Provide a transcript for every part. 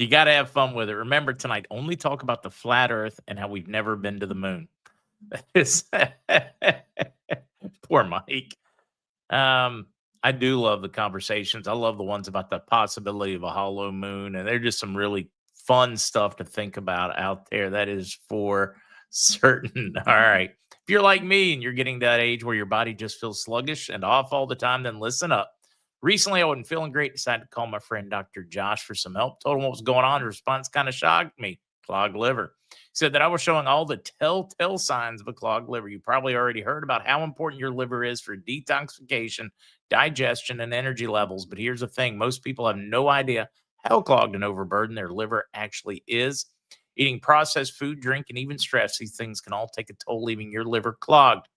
You got to have fun with it. Remember tonight, only talk about the flat Earth and how we've never been to the moon. Poor Mike. I do love the conversations. I love the ones about the possibility of a hollow moon, and they're just some really fun stuff to think about out there. That is for certain. All right. If you're like me and you're getting to that age where your body just feels sluggish and off all the time, then listen up. Recently, I wasn't feeling great. Decided to call my friend Dr. Josh for some help. Told him what was going on. The response kind of shocked me. Clogged liver. He said that I was showing all the telltale signs of a clogged liver. You probably already heard about how important your liver is for detoxification, digestion, and energy levels. But here's the thing. Most people have no idea how clogged and overburdened their liver actually is. Eating processed food, drink, and even stress, these things can all take a toll, leaving your liver clogged.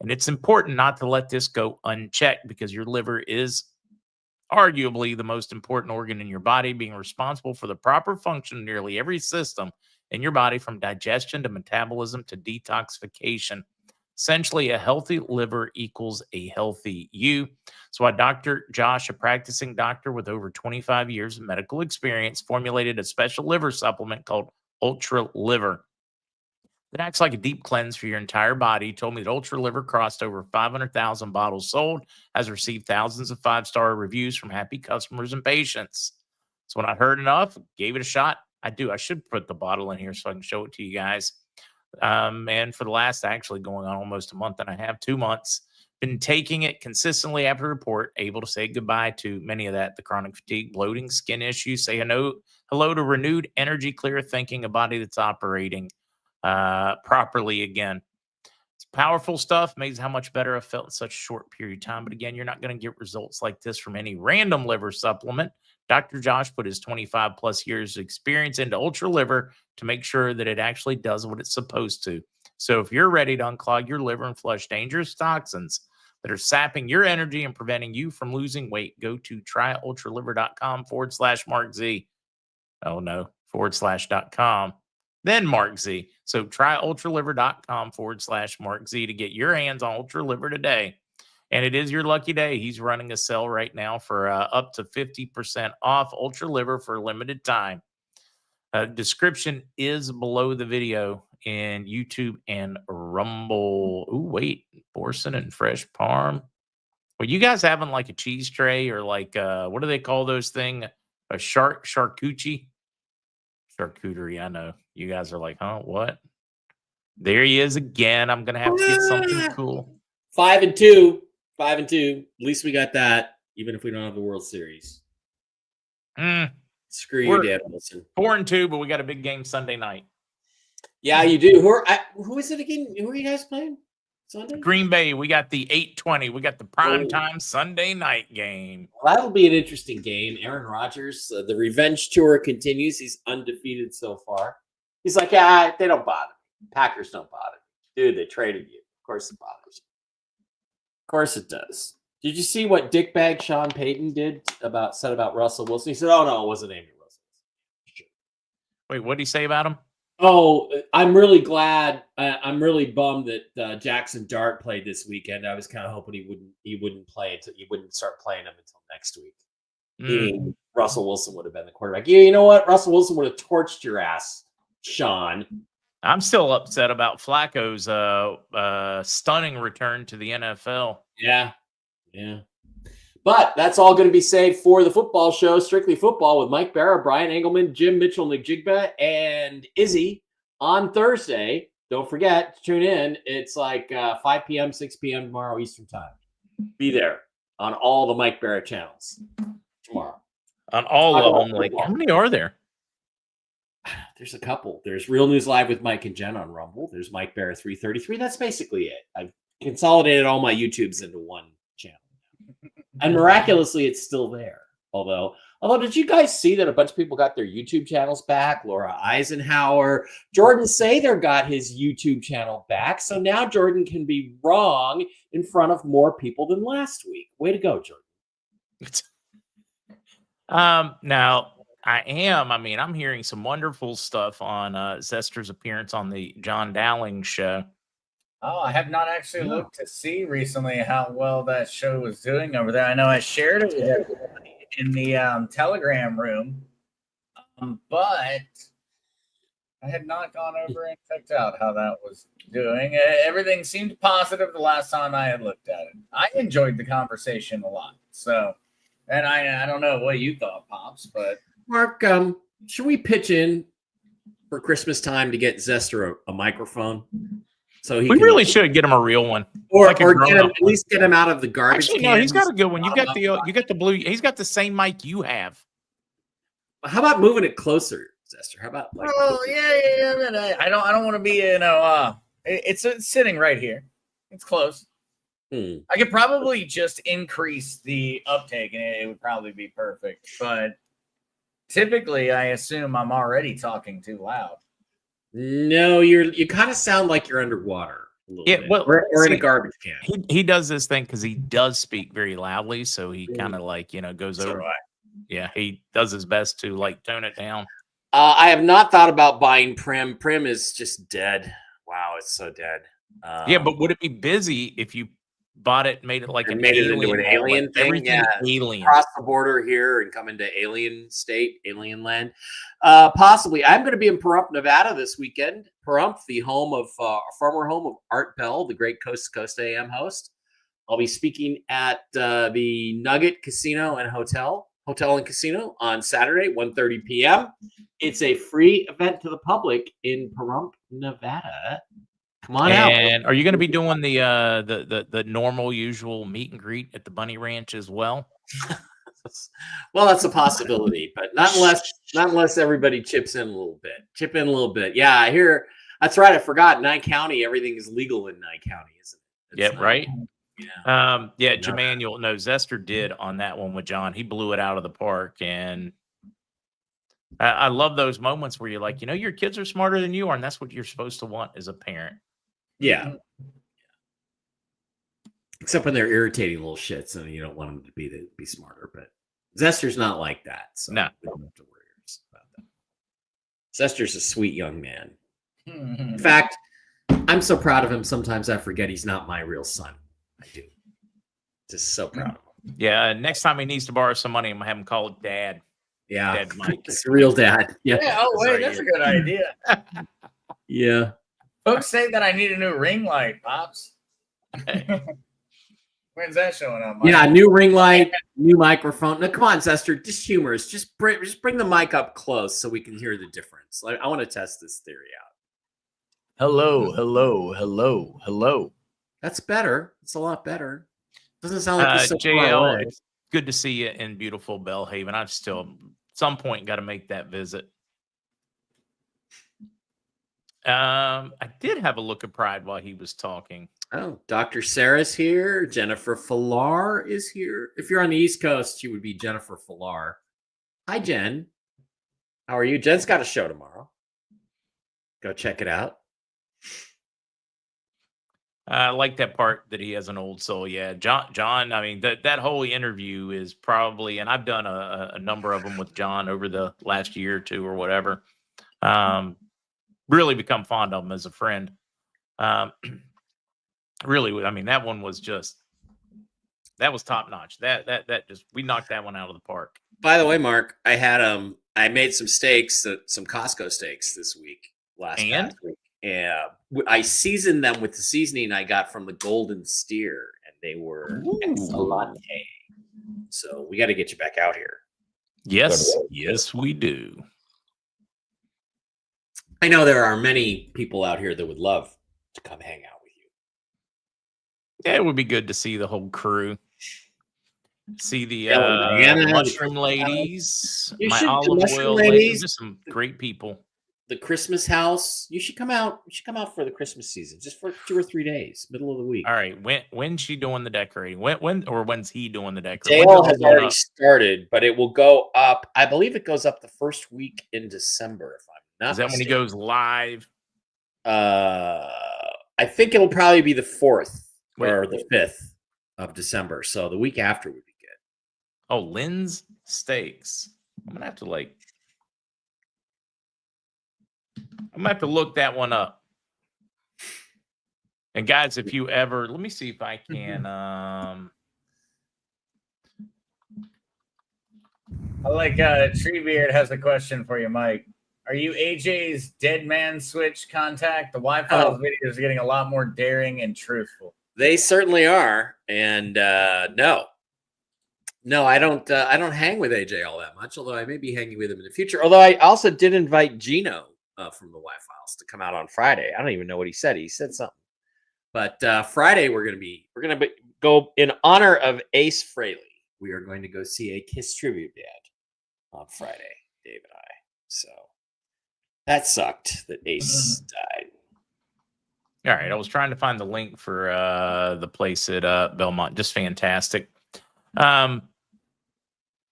And it's important not to let this go unchecked because your liver is arguably the most important organ in your body, being responsible for the proper function of nearly every system in your body, from digestion to metabolism to detoxification. Essentially, a healthy liver equals a healthy you. So why Dr. Josh, a practicing doctor with over 25 years of medical experience, formulated a special liver supplement called Ultra Liver. It acts like a deep cleanse for your entire body. He told me that Ultra Liver crossed over 500,000 bottles sold, has received thousands of 5-star reviews from happy customers and patients. So when I heard enough, gave it a shot. I should put the bottle in here so I can show it to you guys. And for the last, actually going on almost a month and a half, 2 months, been taking it consistently after report, able to say goodbye to many of that, the chronic fatigue, bloating, skin issues, say hello to renewed energy, clear thinking, a body that's operating properly again. It's powerful stuff. Amazing how much better I felt in such a short period of time. But again, you're not going to get results like this from any random liver supplement. Dr. Josh put his 25 plus years of experience into Ultra Liver to make sure that it actually does what it's supposed to. So if you're ready to unclog your liver and flush dangerous toxins that are sapping your energy and preventing you from losing weight, go to tryultraliver.com/MarkZ. Oh no, /.com. Then MarkZ. So try ultraliver.com/MarkZ to get your hands on Ultra Liver today. And it is your lucky day. He's running a sale right now for up to 50% off Ultra Liver for a limited time. Description is below the video in YouTube and Rumble. Ooh, wait, Borson and fresh parm. Well, you guys having like a cheese tray or like what do they call those thing? A charcuterie? Charcuterie, I know. You guys are like, huh? What? There he is again. I'm gonna have to get something cool. 5-2. 5-2. At least we got that, even if we don't have the World Series. Screw you, Dan Wilson. 4-2, but we got a big game Sunday night. Yeah, you do. Who is it again? Who are you guys playing Sunday? Green Bay. We got the 8:20. We got the primetime Sunday night game. Well, that'll be an interesting game. Aaron Rodgers, the revenge tour continues. He's undefeated so far. He's like, they don't bother me. Packers don't bother me. Dude, they traded you. Of course it bothers you. Of course it does. Did you see what dickbag Sean Payton said about Russell Wilson? He said, "Oh no, it wasn't Andy Russell." Wait, what did he say about him? Oh, I'm really glad. I'm really bummed that Jackson Dart played this weekend. I was kind of hoping he wouldn't play until he wouldn't start playing him until next week. Meaning Russell Wilson would have been the quarterback. You know what? Russell Wilson would have torched your ass, Sean. I'm still upset about Flacco's stunning return to the NFL. Yeah. But that's all going to be saved for the football show, Strictly Football, with Mike Barra, Brian Engelman, Jim Mitchell, Nick Jigba, and Izzy on Thursday. Don't forget to tune in. It's like 5 p.m., 6 p.m. tomorrow Eastern Time. Be there on all the Mike Barra channels tomorrow. On all of them. Like, how many are there? There's a couple. There's Real News Live with Mike and Jen on Rumble. There's Mike Barra 333. That's basically it. I've consolidated all my YouTubes into one channel. And miraculously, it's still there. Although, did you guys see that a bunch of people got their YouTube channels back? Laura Eisenhower, Jordan Sather got his YouTube channel back. So now Jordan can be wrong in front of more people than last week. Way to go, Jordan. Now I'm hearing some wonderful stuff on Zester's appearance on the John Dowling show. Oh, I have not actually looked to see recently how well that show was doing over there. I know I shared it with everybody in the Telegram room. But I had not gone over and checked out how that was doing. Everything seemed positive the last time I had looked at it. I enjoyed the conversation a lot. So, and I don't know what you thought, Pops, but Mark, should we pitch in for Christmas time to get Zester a microphone? So we really should get him a real one, or like a get him, grown-up at least get him out of the garbage Actually, can. no, he's got a good one. You got the blue. He's got the same mic you have. How about moving it closer, Zester? How about like? oh yeah. I don't want to be it's sitting right here. It's close. I could probably just increase the uptake, and it would probably be perfect. But typically, I assume I'm already talking too loud. No, you kind of sound like you're underwater a little bit. Well, or in a garbage can. He does this thing because he does speak very loudly, so he kind of like goes over. Yeah, he does his best to like tone it down. I have not thought about buying Prim. Prim is just dead. Wow, it's so dead. Yeah, but would it be busy if you bought it, made it like an alien thing? Everything alien. Cross the border here and come into alien state, alien land. Possibly. I'm going to be in Pahrump, Nevada this weekend. Pahrump, the home of former home of Art Bell, the great Coast to Coast AM host. I'll be speaking at the Nugget Casino and Hotel and Casino on Saturday, 1:30 p.m. It's a free event to the public in Pahrump, Nevada. Come on out. And are you going to be doing the normal, usual meet and greet at the Bunny Ranch as well? Well, that's a possibility, but not unless everybody chips in a little bit. Yeah, I hear. That's right. I forgot. Nye County, everything is legal in Nye County, isn't it? Yeah, right. Yeah. Jermanuel. No, Zester did on that one with John. He blew it out of the park, and I love those moments where you're like, your kids are smarter than you are, and that's what you're supposed to want as a parent. Yeah. Except when they're irritating little shits and you don't want them to be smarter. But Zester's not like that. So no. We don't have to worry about that. Zester's a sweet young man. In fact, I'm so proud of him. Sometimes I forget he's not my real son. I do. Just so proud of him. Yeah. Next time he needs to borrow some money, I'm going to have him call it Dad. Yeah. Dad Mike. It's real dad. Yeah. Oh, wait. That's a good idea. Yeah. Folks say that I need a new ring light, Pops. When's that showing up, Mike? Yeah, new ring light, new microphone. Now, come on, Zester, just humorous. Just bring the mic up close so we can hear the difference. I want to test this theory out. Hello. That's better. It's a lot better. Doesn't sound like you're so far JL, away. it's good to see you in beautiful Bellhaven. I've still, at some point, got to make that visit. I did have a look at Pride while he was talking. Oh, Dr. Sarah's here. Jennifer Falar is here. If you're on the East Coast, she would be Jennifer Falar. Hi, Jen. How are you? Jen's got a show tomorrow. Go check it out. I like that part that he has an old soul. Yeah, John. I mean, that whole interview is probably, and I've done a number of them with John over the last year or two or whatever. Really become fond of him as a friend. Really, I mean, that one was just, that was top notch. That just, we knocked that one out of the park. By the way, Mark, I made some steaks, some Costco steaks this week. Last week. Yeah, I seasoned them with the seasoning I got from the Golden Steer, and they were excellent. So we got to get you back out here. Yes, we do. I know there are many people out here that would love to come hang out with you. Yeah, it would be good to see the whole crew. See the mushroom ladies, my olive oil ladies, just some great people. The Christmas house. You should come out. You should come out for the Christmas season, just for 2 or 3 days, middle of the week. All right. When's she doing the decorating? When's he doing the decorating? Dale has already started, but it will go up. I believe it goes up the first week in December. If I'm not Is that when he goes live? I think it'll probably be the 4th or the 5th of December. So the week after would be good. Oh, Lynn's Steaks. I'm gonna have to look that one up. And guys, if you ever, let me see if I can I like Treebeard has a question for you, Mike. Are you AJ's dead man switch contact? The Y-Files videos are getting a lot more daring and truthful. They certainly are. And no, I don't hang with AJ all that much, although I may be hanging with him in the future. Although I also did invite Gino from the Y-Files to come out on Friday. I don't even know what he said. He said something. But Friday we're gonna go in honor of Ace Frehley. We are going to go see a Kiss tribute band on Friday, Dave and I. So that sucked that Ace died. All right, I was trying to find the link for the place at Belmont. Just fantastic.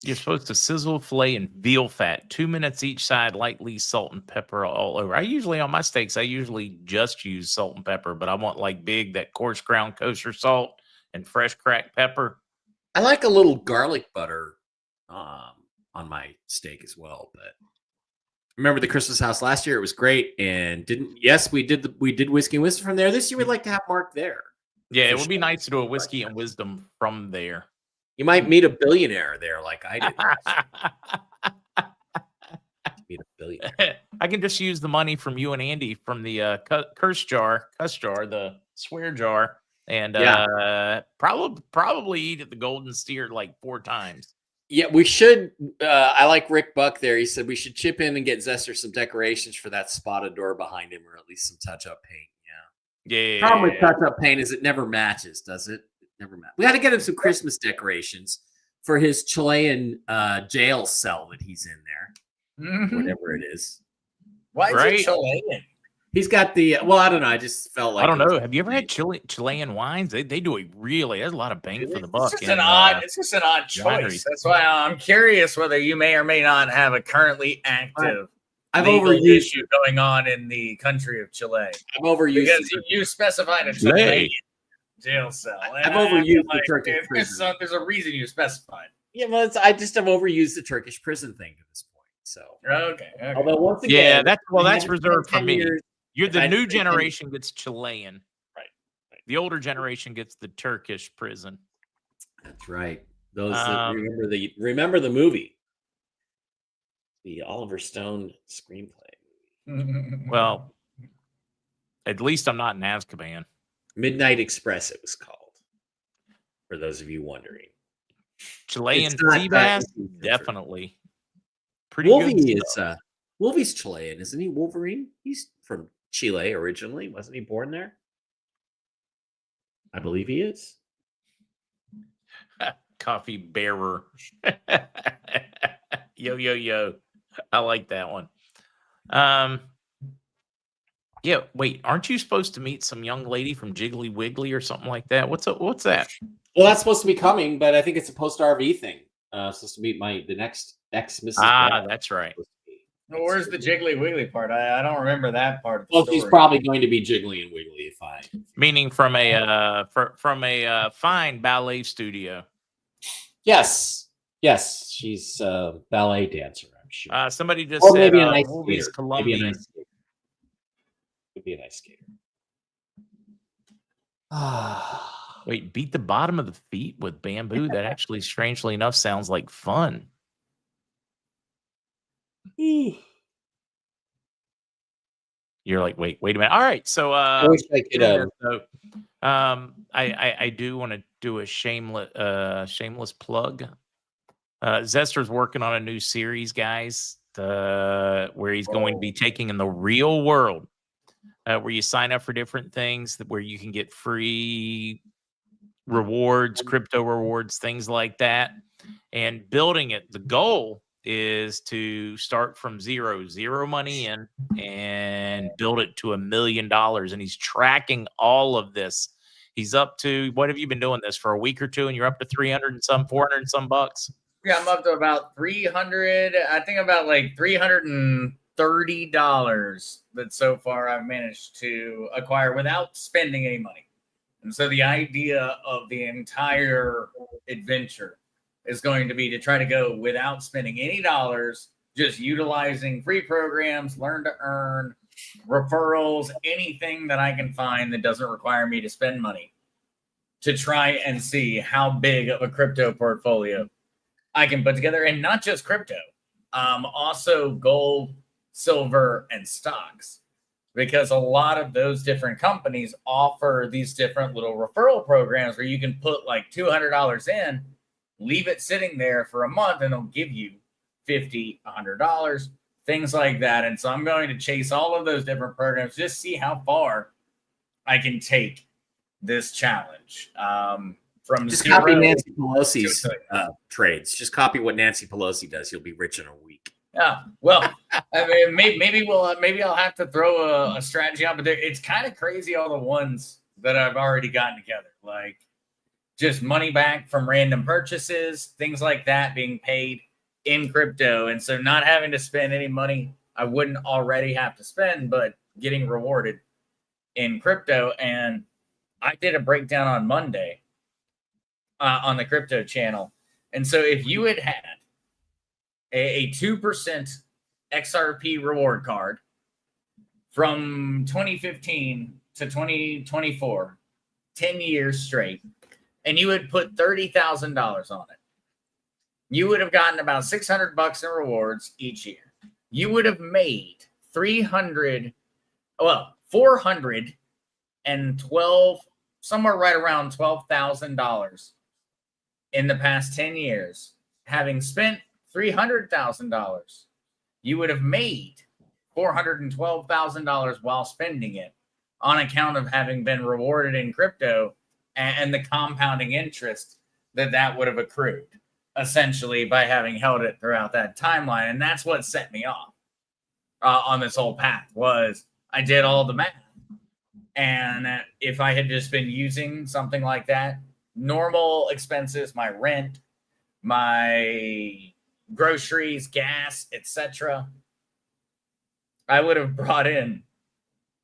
You're supposed to sizzle, fillet, and veal fat. 2 minutes each side, lightly salt and pepper all over. I usually, on my steaks, I usually just use salt and pepper, but I want like big, that coarse ground kosher salt and fresh cracked pepper. I like a little garlic butter on my steak as well. But remember the Christmas house last year? It was great, and we did whiskey and wisdom from there. This year we'd like to have Mark there. Yeah, it would be nice to do a whiskey and wisdom from there. You might meet a billionaire there, like I did. Meet a billionaire. I can just use the money from you and Andy from the cuss jar, the swear jar, and probably eat at the Golden Steer like 4 times. Yeah, we should. I like Rick Buck there. He said we should chip in and get Zester some decorations for that spotted door behind him, or at least some touch-up paint. Yeah. Problem with touch-up paint is it never matches, does it? Never matches. We got to get him some Christmas decorations for his Chilean jail cell that he's in there, whatever it is. Why is it Chilean? He's got the I don't know. I just felt like I don't know. Have you ever had Chilean wines? They do it really. There's a lot of bang for the buck. It's just an odd choice. Wineries. That's why I'm curious whether you may or may not have a currently active I've legal overused issue going on in the country of Chile. I've overused because you specified a Chilean jail cell. I've overused the Turkish prison. There's a reason you specified. Yeah, well, I just have overused the Turkish prison thing at this point. So okay. Although once again, that's reserved for me. You're the new generation generation gets Chilean. Right. The older generation gets the Turkish prison. That's right. Those that remember the movie, the Oliver Stone screenplay. Well, at least I'm not in Azkaban. Midnight Express, it was called. For those of you wondering, Chilean sea bass, definitely. Pretty Wolvie good is Wolvie's Chilean, isn't he? Wolverine. He's from Chile originally, wasn't he? Born there. I believe he is. Coffee bearer. Yo. I like that one. Yeah, wait, aren't you supposed to meet some young lady from Jiggly Wiggly or something like that? What's that? Well, that's supposed to be coming, but I think it's a post RV thing. Supposed to meet the next ex Mrs. Brown. That's right. Well, where's the Jiggly Wiggly part? I don't remember that part of the well, story. she's probably going to be Jiggly and Wiggly if I. Meaning from a fine ballet studio. Yes, she's a ballet dancer. I'm sure. Somebody just or said maybe a nice movies skater. Colombian. Maybe a nice skater. Could be a nice skater. Wait, beat the bottom of the feet with bamboo? That actually, strangely enough, sounds like fun. You're like, wait a minute. All right, so I wish I could. I do want to do a shameless plug. Zester's working on a new series, guys, where he's going to be taking in the real world, where you sign up for different things, where you can get free rewards, crypto rewards, things like that, and building it. The goal is to start from zero money in and build it to $1 million. And he's tracking all of this. He's up to, what have you been doing this for a week or two? And you're up to 300 and some, 400 and some bucks. Yeah, I'm up to about 300. I think about like $330 that so far I've managed to acquire without spending any money. And so the idea of the entire adventure is going to be to try to go without spending any dollars, just utilizing free programs, learn to earn, referrals, anything that I can find that doesn't require me to spend money, to try and see how big of a crypto portfolio I can put together, and not just crypto, also gold, silver, and stocks, because a lot of those different companies offer these different little referral programs where you can put like $200 in, leave it sitting there for a month, and they'll give you $50, $100, things like that. And so I'm going to chase all of those different programs, just see how far I can take this challenge. From just zero copy Nancy Pelosi's to trades. Just copy what Nancy Pelosi does. You'll be rich in a week. Yeah, well, I mean, maybe I'll have to throw a strategy out, but it's kind of crazy, all the ones that I've already gotten together, like just money back from random purchases, things like that being paid in crypto, and so not having to spend any money I wouldn't already have to spend, but getting rewarded in crypto. And I did a breakdown on Monday on the crypto channel, and so if you had a 2% XRP reward card from 2015 to 2024, 10 years straight, and you had put $30,000 on it, you would have gotten about $600 in rewards each year. You would have made $412, somewhere right around $12,000 in the past 10 years, having spent $300,000. You would have made $412,000 while spending it on account of having been rewarded in crypto and the compounding interest that would have accrued, essentially, by having held it throughout that timeline. And that's what set me off on this whole path. Was I did all the math, and if I had just been using something like that, normal expenses, my rent, my groceries, gas, etc., I would have brought in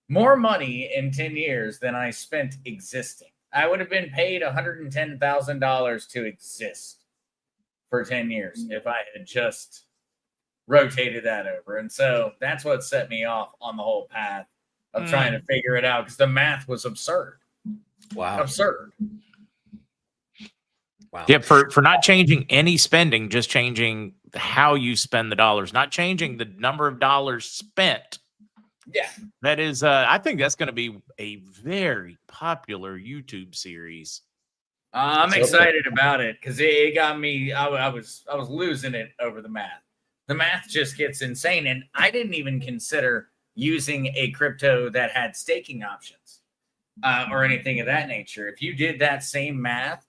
more money in 10 years than I spent existing. I would have been paid $110,000 to exist for 10 years if I had just rotated that over. And so that's what set me off on the whole path of trying to figure it out, because the math was absurd. Wow. Absurd. Wow. Yeah, for not changing any spending, just changing how you spend the dollars, not changing the number of dollars spent. Yeah. That is, I think that's going to be a very popular YouTube series. I'm excited about it because it got me. I was losing it over the math. The math just gets insane, and I didn't even consider using a crypto that had staking options or anything of that nature. If you did that same math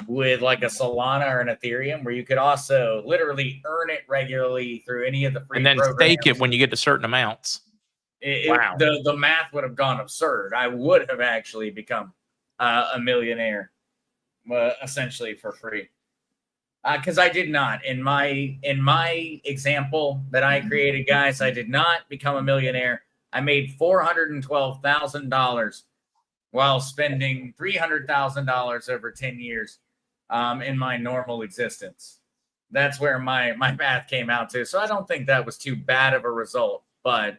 with like a Solana or an Ethereum, where you could also literally earn it regularly through any of the free and then programs, stake it when you get to certain amounts. Wow. The math would have gone absurd. I would have actually become a millionaire, essentially for free. Because I did not, in my example that I created, guys, I did not become a millionaire. I made $412,000 while spending $300,000 over 10 years in my normal existence. That's where my math came out to. So I don't think that was too bad of a result, but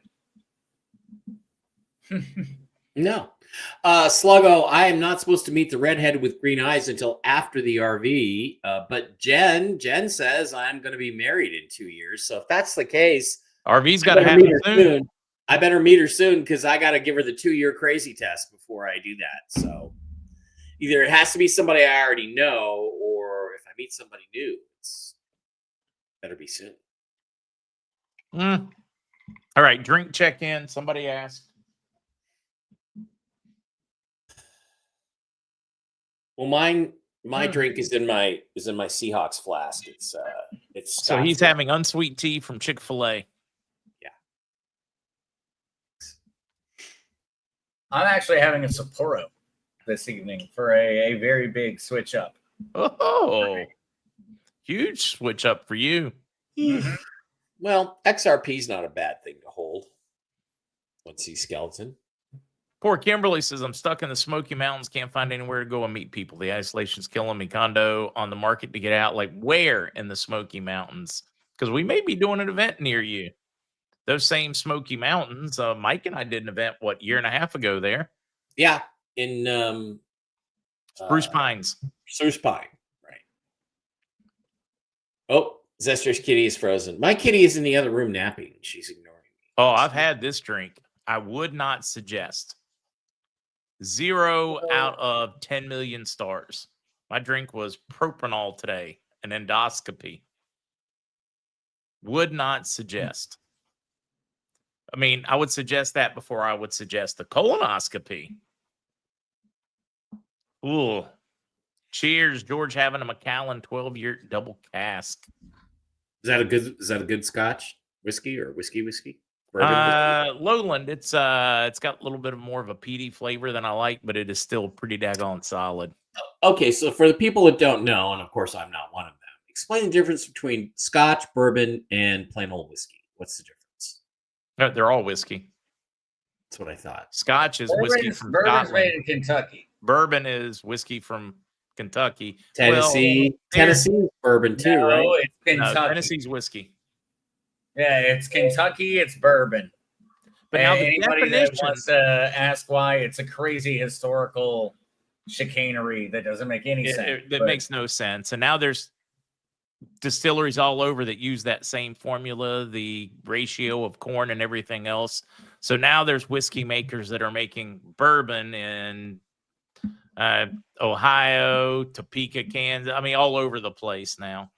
no. Sluggo, I am not supposed to meet the redhead with green eyes until after the RV. But Jen says I'm going to be married in 2 years. So if that's the case, RV's got to happen soon. I better meet her soon because I got to give her the 2-year crazy test before I do that. So either it has to be somebody I already know, or if I meet somebody new, it's better be soon. All right, drink check-in. Somebody asked. Well, my drink is in my Seahawks flask. It's so he's having unsweet tea from Chick-fil-A. Yeah. I'm actually having a Sapporo this evening for a very big switch up. Oh, huge switch up for you. Mm-hmm. Well, XRP is not a bad thing to hold. Let's see, skeleton. Poor Kimberly says, I'm stuck in the Smoky Mountains. Can't find anywhere to go and meet people. The isolation's killing me. Condo on the market to get out. Like, where in the Smoky Mountains? Because we may be doing an event near you. Those same Smoky Mountains. Mike and I did an event, year and a half ago there? Yeah, in Spruce Pines. Spruce Pine, right. Oh, Zester's kitty is frozen. My kitty is in the other room napping. She's ignoring me. Oh, I've had this drink. I would not suggest. 0 out of 10 million stars. My drink was propanol today, an endoscopy. Would not suggest. I mean, I would suggest that before I would suggest the colonoscopy. Ooh. Cheers, George having a Macallan 12-year double cask. Is that a good Scotch whiskey or whiskey? Bourbon Lowland. It's got a little bit of more of a peaty flavor than I like, but it is still pretty daggone solid. Okay, so for the people that don't know, and of course I'm not one of them, explain the difference between Scotch, bourbon, and plain old whiskey. What's the difference? No, they're all whiskey. That's what I thought. Scotch is whiskey from Bourbon's Scotland. made in Kentucky. Bourbon is whiskey from Kentucky. Tennessee is bourbon too, no, right? It's Kentucky. No, Tennessee's whiskey. Yeah, it's Kentucky. It's bourbon. But now the anybody that definition, wants to ask why, it's a crazy historical chicanery that doesn't make any sense. It makes no sense. And now there's distilleries all over that use that same formula, the ratio of corn and everything else. So now there's whiskey makers that are making bourbon in Ohio, Topeka, Kansas. I mean, all over the place now.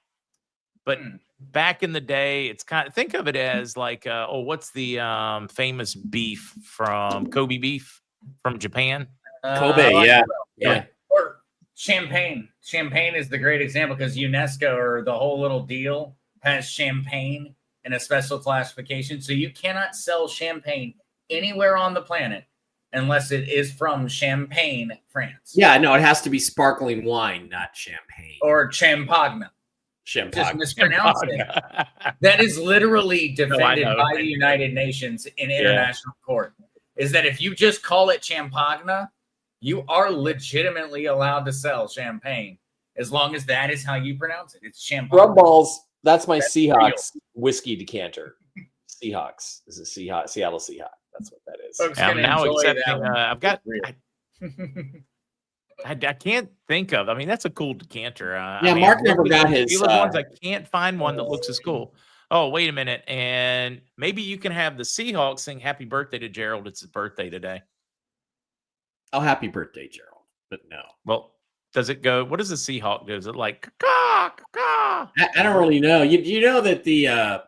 But back in the day, it's kind of, think of it as like, what's the famous beef from Kobe beef from Japan? Kobe, yeah. Or champagne. Champagne is the great example because UNESCO or the whole little deal has champagne in a special classification. So you cannot sell champagne anywhere on the planet unless it is from Champagne, France. Yeah, no, it has to be sparkling wine, not champagne. Or Champagne. Just Champagne. mispronounce it. That is literally defended know. by the United Nations in international court. Is that if you just call it Champagne, you are legitimately allowed to sell champagne as long as that is how you pronounce it. It's champagne. Rum balls. That's my That's Seahawks whiskey decanter. Seahawks. This is Seattle Seahawks. That's what that is. Folks I'm can now enjoy that accepting. one. I've got. Real. I can't think of. I mean, that's a cool decanter. Yeah, Mark never got his. The ones I can't find one that looks as cool. Oh, wait a minute, and maybe you can have the Seahawks sing "Happy Birthday" to Gerald. It's his birthday today. Oh, happy birthday, Gerald. But no. Well, does it go? What does the Seahawk do? Is it like caw, caw? I don't really know. You know that the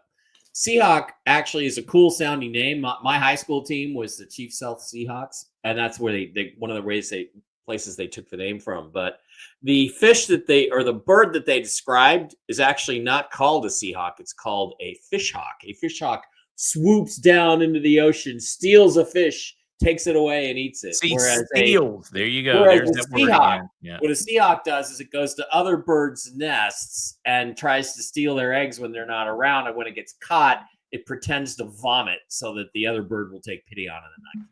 Seahawk actually is a cool sounding name. My high school team was the Chief South Seahawks, and that's where they one of the places they took the name from. But the fish the bird that they described is actually not called a Seahawk. It's called a fish hawk. A fish hawk swoops down into the ocean, steals a fish, takes it away, and eats it. Steals. There you go. There's that word again. Yeah. What a Seahawk does is it goes to other birds' nests and tries to steal their eggs when they're not around. And when it gets caught, it pretends to vomit so that the other bird will take pity on it at night.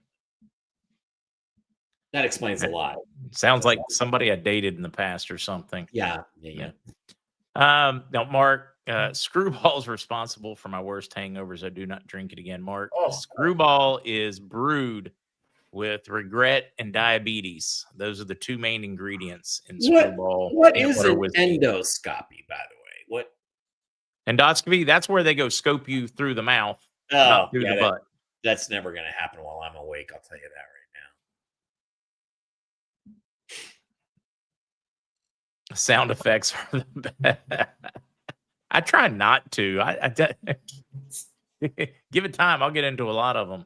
That explains a lot. Sounds like somebody I dated in the past or something. Yeah. Now, Mark, Screwball's responsible for my worst hangovers. I do not drink it again, Mark. Screwball is brewed with regret and diabetes. Those are the two main ingredients in Screwball. What is an endoscopy, by the way? What endoscopy? That's where they go scope you through the mouth, not through the butt. That's never going to happen while I'm awake. I'll tell you that right now. Sound effects are the best. I try not to. I give it time. I'll get into a lot of them.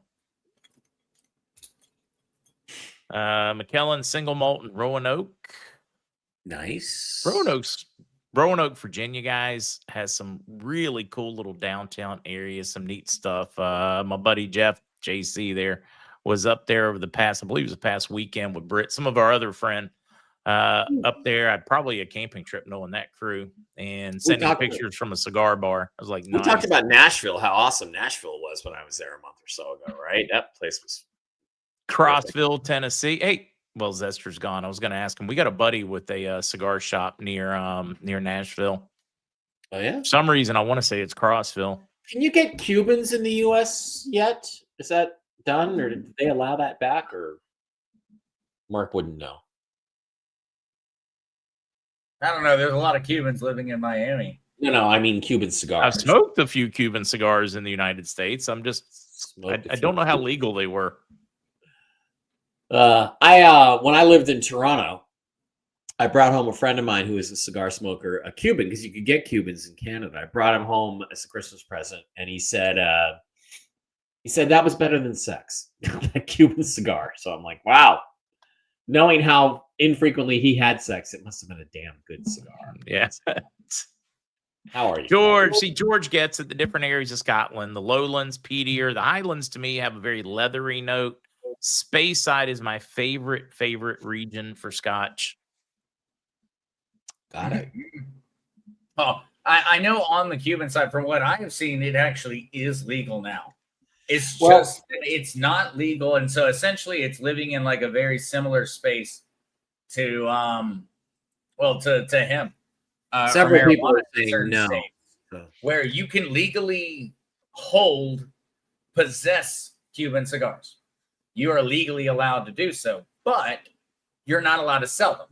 McKellen single malt and Roanoke. Nice. Roanoke, Virginia, guys, has some really cool little downtown areas, some neat stuff. My buddy Jeff JC there was up there over the past weekend with Britt, some of our other friend up there. I'd probably a camping trip knowing that crew and sending pictures from a cigar bar. I was like, we talked about Nashville, how awesome Nashville was when I was there a month or so ago, right? That place was Crossville, Tennessee. Hey, well, Zester's gone. I was going to ask him. We got a buddy with a cigar shop near Nashville. Oh yeah. For some reason, I want to say it's Crossville. Can you get Cubans in the U.S. yet? Is that done, or did they allow that back? Or Mark wouldn't know. I don't know. There's a lot of Cubans living in Miami. No, I mean Cuban cigars. I've smoked a few Cuban cigars in the United States. I don't know how legal they were. When I lived in Toronto, I brought home a friend of mine who is a cigar smoker, a Cuban, because you could get Cubans in Canada. I brought him home as a Christmas present, and he said that was better than sex, that Cuban cigar. So I'm like, wow. Knowing how infrequently he had sex, it must have been a damn good cigar. Yes. How are you, George? See, George gets it. The different areas of Scotland, the lowlands, peatier. The highlands, to me, have a very leathery note. Speyside is my favorite region for Scotch. Got it. Oh, I know on the Cuban side, from what I have seen, it actually is legal now. It's just it's not legal, and so essentially it's living in like a very similar space to to hemp. Several people are saying no, where you can legally possess Cuban cigars. You are legally allowed to do so, but you're not allowed to sell them.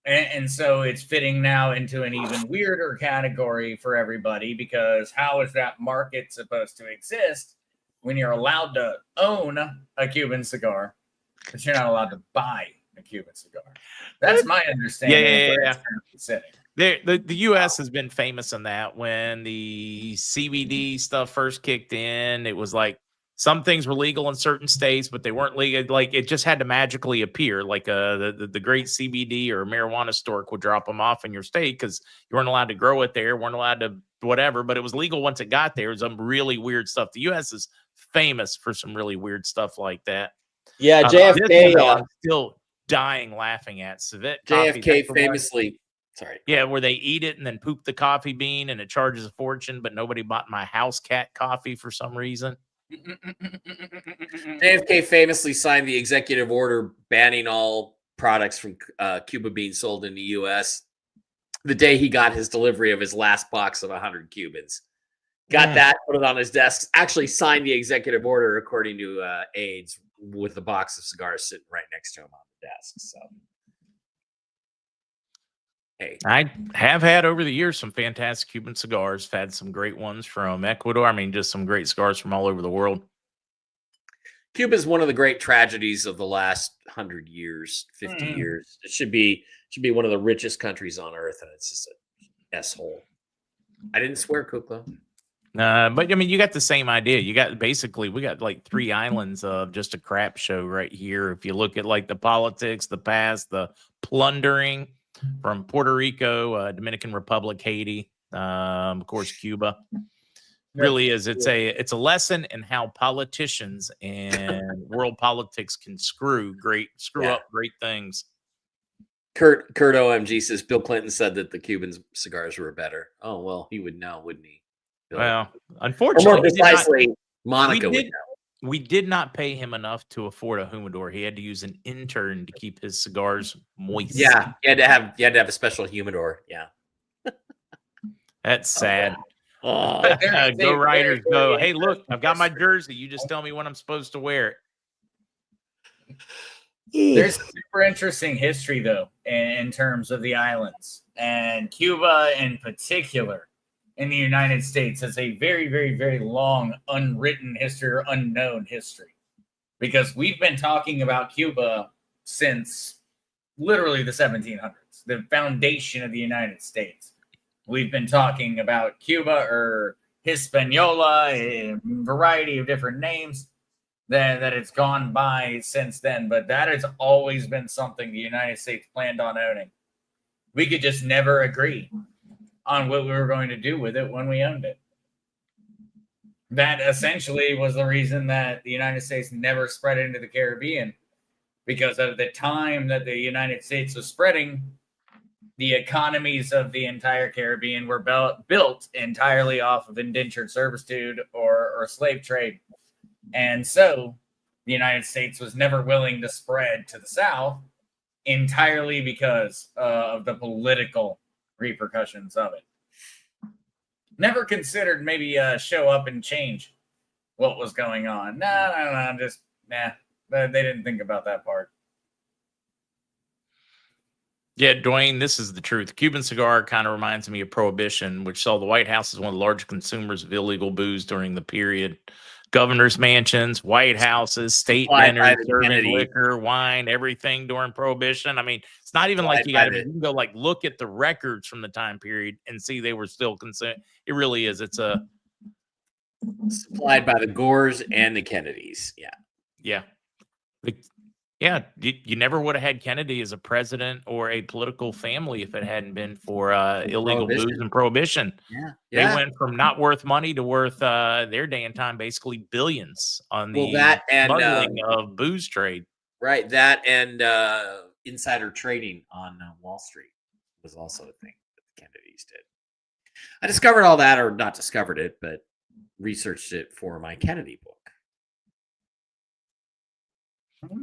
And so it's fitting now into an even weirder category for everybody, because how is that market supposed to exist when you're allowed to own a Cuban cigar, but you're not allowed to buy a Cuban cigar? That's my understanding. The U.S. has been famous on that. When the CBD stuff first kicked in, it was like some things were legal in certain states, but they weren't legal. Like it just had to magically appear. Like the great CBD or marijuana store would drop them off in your state because you weren't allowed to grow it there, weren't allowed to whatever. But it was legal once it got there. It was some really weird stuff. The U.S. is famous for some really weird stuff like that. Yeah, JFK. I'm still dying laughing at Civet JFK famously. Sorry. Yeah, where they eat it and then poop the coffee bean and it charges a fortune, but nobody bought my house cat coffee for some reason. JFK famously signed the executive order banning all products from Cuba being sold in the U.S. the day he got his delivery of his last box of 100 Cubans. Got that, put it on his desk, actually signed the executive order according to aides, with the box of cigars sitting right next to him on the desk. So, hey, I have had over the years some fantastic Cuban cigars. I've had some great ones from Ecuador. I mean, just some great cigars from all over the world. Cuba is one of the great tragedies of the last 100 years, 50 years. It should be one of the richest countries on earth, and it's just a S-hole. I didn't swear, Kukla. But I mean, you got the same idea. We got like 3 islands of just a crap show right here. If you look at like the politics, the past, the plundering from Puerto Rico, Dominican Republic, Haiti, of course, Cuba. Really is. It's a lesson in how politicians and world politics can screw up great things. Kurt OMG says Bill Clinton said that the Cuban cigars were better. Oh, well, he would know, wouldn't he? Well, unfortunately, or more precisely, Monica would know. We did not pay him enough to afford a humidor. He had to use an intern to keep his cigars moist. Yeah, you had to have a special humidor. Yeah, that's sad. Go Riders, go! Hey, look, I've got my jersey. You just tell me when I'm supposed to wear it. There's super interesting history, though, in terms of the islands, and Cuba in particular. In the United States has a very, very, very long unwritten history or unknown history, because we've been talking about Cuba since literally the 1700s, the foundation of the United States. We've been talking about Cuba or Hispaniola, a variety of different names that it's gone by since then, but that has always been something the United States planned on owning. We could just never agree on what we were going to do with it when we owned it. That essentially was the reason that the United States never spread into the Caribbean, because at the time that the United States was spreading, the economies of the entire Caribbean were built entirely off of indentured servitude or slave trade. And so the United States was never willing to spread to the South entirely because of the political repercussions of it. Never considered maybe show up and change what was going on. No, just they didn't think about that part. Yeah, Dwayne, this is the truth. Cuban cigar kind of reminds me of Prohibition, which saw the White House as one of the largest consumers of illegal booze during the period. Governor's mansions, White Houses, state Supplied by dinners the serving Kennedy. liquor, wine, everything during Prohibition. I mean, it's not even like Supplied by you can go like look at the records from the time period and see they were still consuming. It really is. It's a supplied by the Gores and the Kennedys. Yeah. yeah. Yeah, you never would have had Kennedy as a president or a political family if it hadn't been for illegal booze and prohibition. Yeah. They went from not worth money to worth their day and time basically billions on the smuggling of booze trade. Right, that and insider trading on Wall Street was also a thing that the Kennedys did. I discovered all that, or not discovered it, but researched it for my Kennedy book.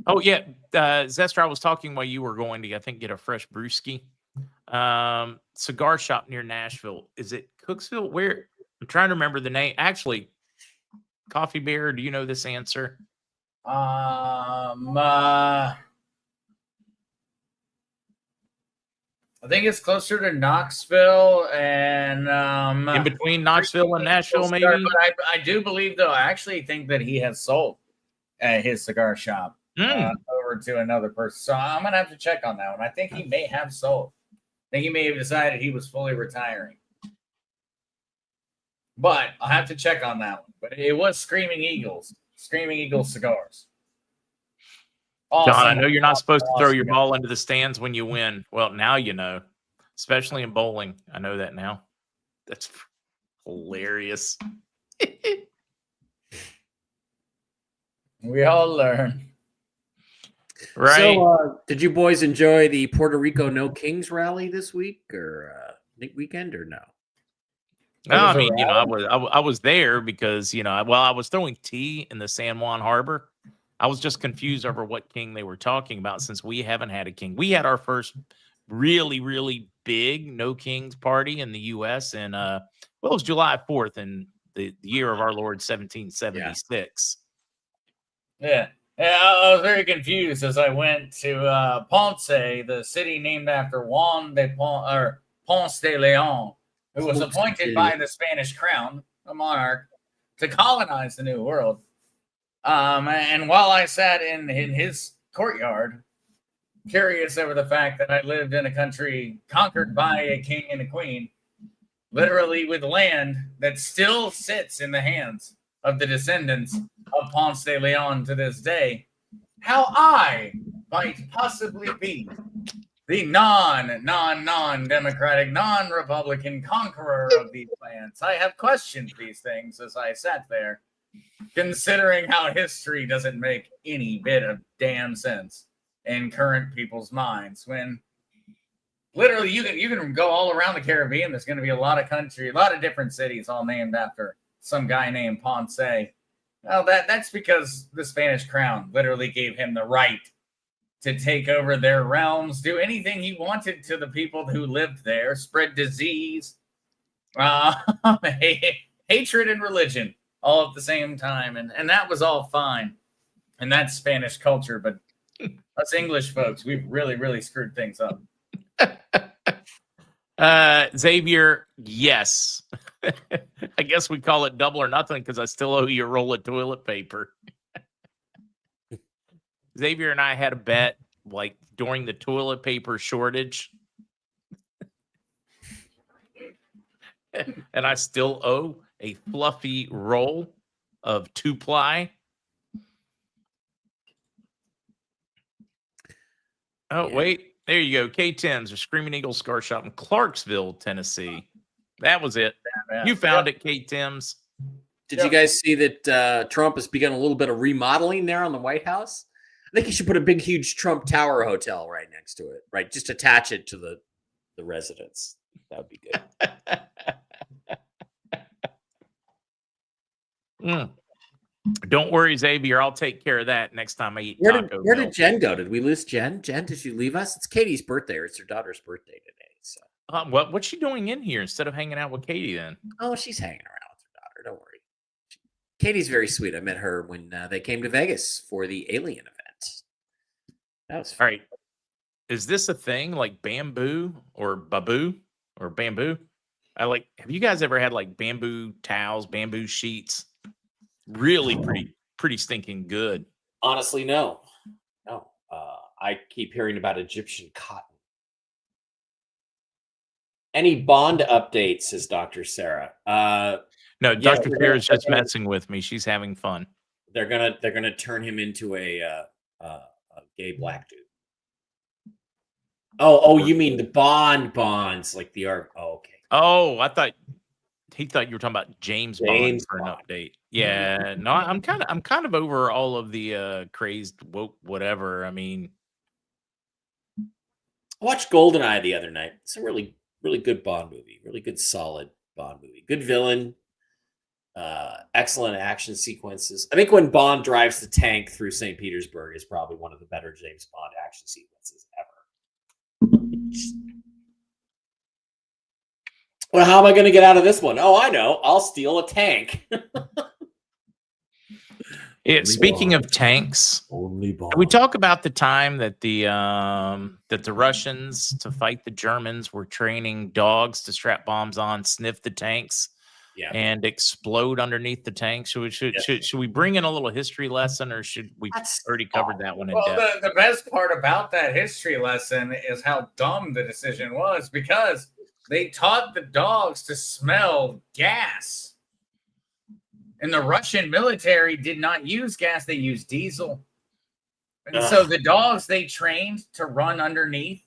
Oh yeah, Zester, I was talking while you were going to, I think, get a fresh brewski. Cigar shop near Nashville. Is it Cooksville? Where? I'm trying to remember the name. Actually, Coffee Bear, do you know this answer? I think it's closer to Knoxville and in between Knoxville and Nashville, maybe. But I do believe, though, I actually think that he has sold at his cigar shop over to another person. So I'm gonna have to check on that one. I think he may have sold. I think he may have decided he was fully retiring. But I'll have to check on that one. But it was Screaming Eagles cigars. Awesome. John, I know you're not supposed to throw your ball into the stands when you win. Well, now you know, especially in bowling. I know that now. That's hilarious. We all learn. Right. So, did you boys enjoy the Puerto Rico No Kings rally this week or weekend or no? No, I mean, I was there because, I was throwing tea in the San Juan Harbor. I was just confused over what king they were talking about since we haven't had a king. We had our first really, really big No Kings party in the U.S. and it was July 4th in the year of our Lord 1776. Yeah. I was very confused as I went to Ponce, the city named after Juan de Ponce de Leon, who was appointed by the Spanish crown, a monarch, to colonize the New World. And while I sat in his courtyard, curious over the fact that I lived in a country conquered by a king and a queen, literally with land that still sits in the hands of the descendants of Ponce de Leon to this day, how I might possibly be the non-democratic, non-Republican conqueror of these lands. I have questioned these things as I sat there, considering how history doesn't make any bit of damn sense in current people's minds. When literally you can go all around the Caribbean, there's going to be a lot of different cities all named after some guy named Ponce. Well, that's because the Spanish crown literally gave him the right to take over their realms, do anything he wanted to the people who lived there, spread disease, hatred and religion all at the same time. And that was all fine. And that's Spanish culture. But us English folks, we've really, really screwed things up. Xavier, yes. I guess we call it double or nothing because I still owe you a roll of toilet paper. Xavier and I had a bet like during the toilet paper shortage. And I still owe a fluffy roll of 2-ply. Oh, wait. There you go. K-Tim's, a Screaming Eagle Cigar Shop in Clarksville, Tennessee. That was it. You found it, K-Tim's. Did you guys see that Trump has begun a little bit of remodeling there on the White House? I think he should put a big, huge Trump Tower hotel right next to it. Right, just attach it to the residence. That would be good. Don't worry, Xavier. I'll take care of that next time I eat taco. Where did Jen go? Did we lose Jen? Jen, did you leave us? It's Katie's birthday, or it's her daughter's birthday today. So, what's she doing in here instead of hanging out with Katie then? Oh, she's hanging around with her daughter. Don't worry. Katie's very sweet. I met her when they came to Vegas for the Alien event. That was fun. All right. is this a thing like bamboo or baboo or bamboo? Have you guys ever had like bamboo towels, bamboo sheets? Really pretty stinking good. Honestly, no. No. I keep hearing about Egyptian cotton. Any Bond updates, says Dr. Sarah. No, yeah, Dr. Fear is just messing with me. She's having fun. They're gonna turn him into a gay black dude. Oh, you mean the bonds, like the art? Oh, okay. Oh, he thought you were talking about James Bond for an Bond. update. Yeah, no, I'm kind of over all of the crazed woke whatever. I mean, I watched GoldenEye the other night. It's a really, really good Bond movie. Really good, solid Bond movie. Good villain. Excellent action sequences. I think when Bond drives the tank through St. Petersburg is probably one of the better James Bond action sequences ever. Well, how am I going to get out of this one? Oh, I know. I'll steal a tank. Speaking of tanks, Only Bond. we talk about the time that the Russians, to fight the Germans, were training dogs to strap bombs on, sniff the tanks, and explode underneath the tanks. Should we bring in a little history lesson, or should we already covered that one in depth? The best part about that history lesson is how dumb the decision was, because they taught the dogs to smell gas. And the Russian military did not use gas, they used diesel. And so the dogs they trained to run underneath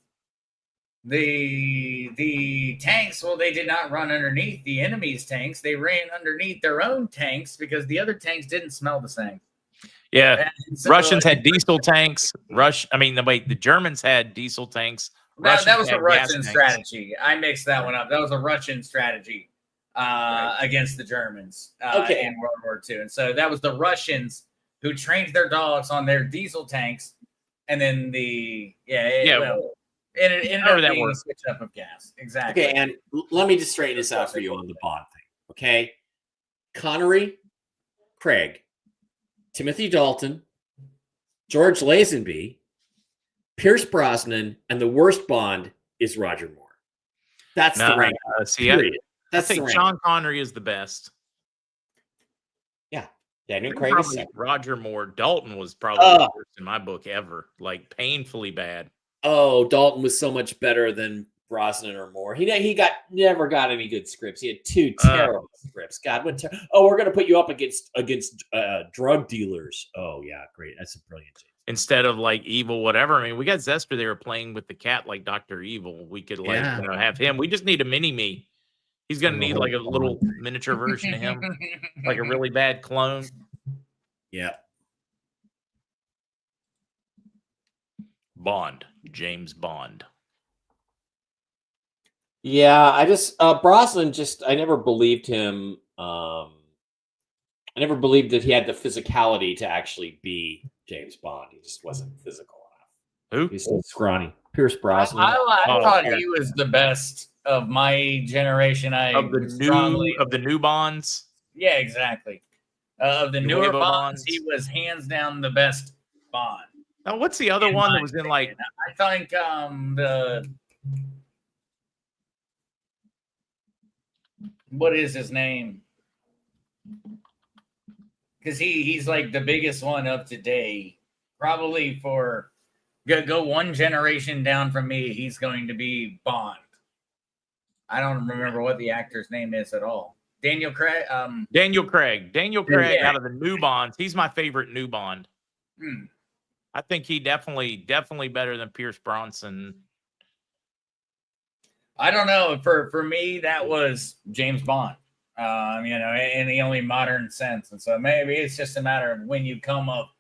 the tanks, well, they did not run underneath the enemy's tanks. They ran underneath their own tanks because the other tanks didn't smell the same. Yeah. So, Russians had diesel tanks. The Germans had diesel tanks. That was a Russian strategy. I mixed that one up. That was a Russian strategy against the Germans in World War II. And so that was the Russians who trained their dogs on their diesel tanks. And then it ended up being a switch up of gas. Exactly. Okay, and let me just straighten this out for you on the Bond thing. Okay. Connery, Craig, Timothy Dalton, George Lazenby, Pierce Brosnan, and the worst Bond is Roger Moore. That's the rank. I think Sean Connery is the best. Yeah. Daniel Craig is Roger Moore. Dalton was probably the worst in my book ever. Like, painfully bad. Oh, Dalton was so much better than Brosnan or Moore. He never got any good scripts. He had two terrible scripts. God, we're going to put you up against drug dealers. Oh yeah, great. That's a brilliant change. Instead of like evil, whatever. I mean, we got Zester there playing with the cat like Dr. Evil. We could have him. We just need a mini-me. He's going to need like a little miniature version of him, like a really bad clone. Yeah. Bond, James Bond. Yeah, I just Brosnan. I never believed him. I never believed that he had the physicality to actually be James Bond. He just wasn't physical enough. Who? He's so scrawny. Pierce Brosnan. I thought he was the best of my generation. Of the new Bonds. Yeah, exactly. Of the newer Bonds, he was hands down the best Bond. Now, what's the other one that was in like? I think what is his name? Because he's like the biggest one of today. Probably for go one generation down from me, he's going to be Bond. I don't remember what the actor's name is at all. Daniel Craig. Daniel Craig out of the new Bonds. He's my favorite new Bond. I think he definitely better than Pierce Brosnan. I don't know. For me, that was James Bond. In the only modern sense, and so maybe it's just a matter of when you come up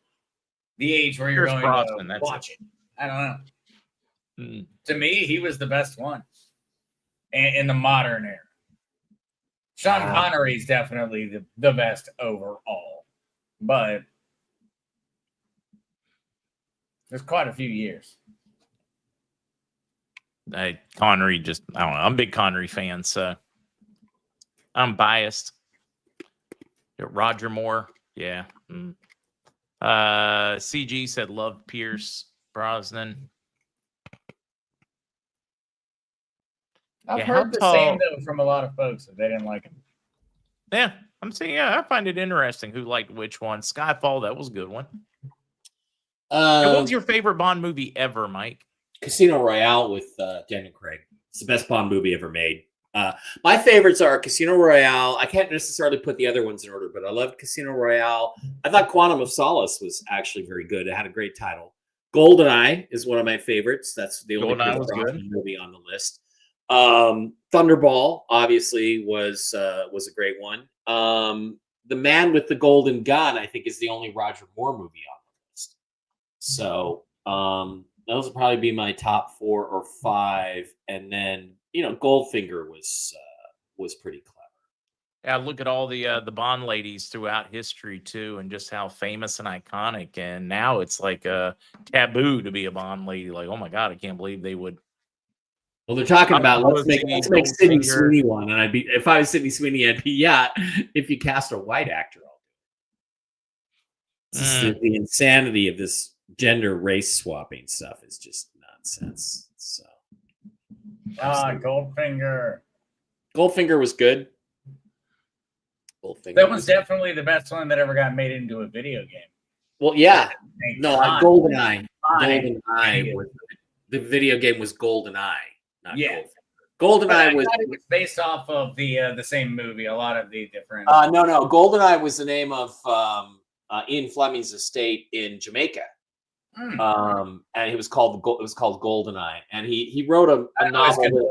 the age where you're going to watch it. I don't know. To me, he was the best one in the modern era. Sean Connery is definitely the best overall, but there's quite a few years. Connery I don't know. I'm a big Connery fan, so I'm biased. Roger Moore, yeah. CG said loved Pierce Brosnan. I've Yeah, heard the how same tall- though from a lot of folks that they didn't like him. Yeah, I'm saying, yeah, I find it interesting who liked which one. Skyfall, that was a good one. And what was your favorite Bond movie ever, Mike? Casino Royale with Daniel Craig. It's the best Bond movie ever made. My favorites are Casino Royale. I can't necessarily put the other ones in order, but I loved Casino Royale. I thought Quantum of Solace was actually very good. It had a great title. GoldenEye is one of my favorites. That's the only GoldenEye Chris was Brosnan good. movie on the list. Thunderball obviously was a great one. The Man with the Golden Gun, I think, is the only Roger Moore movie on the list. So those would probably be my top 4 or 5, and then Goldfinger was pretty clever. Yeah, look at all the Bond ladies throughout history too, and just how famous and iconic. And now it's like a taboo to be a Bond lady. Like, oh my god, I can't believe they would. Well, they're talking about let's make Sydney Goldfinger. Sweeney one, and if I was Sydney Sweeney, I'd be if you cast a white actor. The insanity of this gender race swapping stuff is just nonsense. So, Goldfinger. Goldfinger was good. That was definitely the best one that ever got made into a video game. Well, yeah. No, GoldenEye. GoldenEye was the video game was GoldenEye. Not GoldenEye was based off of the same movie. A lot of the different. No. GoldenEye was the name of Ian Fleming's estate in Jamaica. And it was called GoldenEye, and he wrote a novel.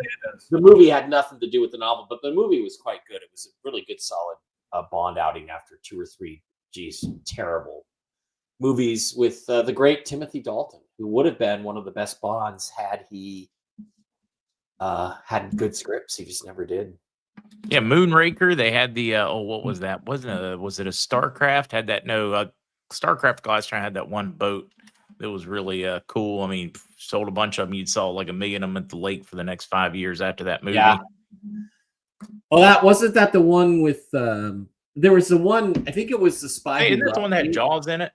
The movie had nothing to do with the novel, but the movie was quite good. It was a really good, solid Bond outing after 2 or 3 terrible movies with the great Timothy Dalton, who would have been one of the best Bonds had he had good scripts. He just never did. Yeah, Moonraker. They had the what was that? Was it a Starcraft? Had that Starcraft last time had that one boat that was really cool. I mean, sold a bunch of them. You'd saw like 1 million of them at the lake for the next 5 years after that movie. Yeah. Well, that wasn't that the one with there was the one, I think it was The Spy. Hey, isn't that the one that had Jaws in it?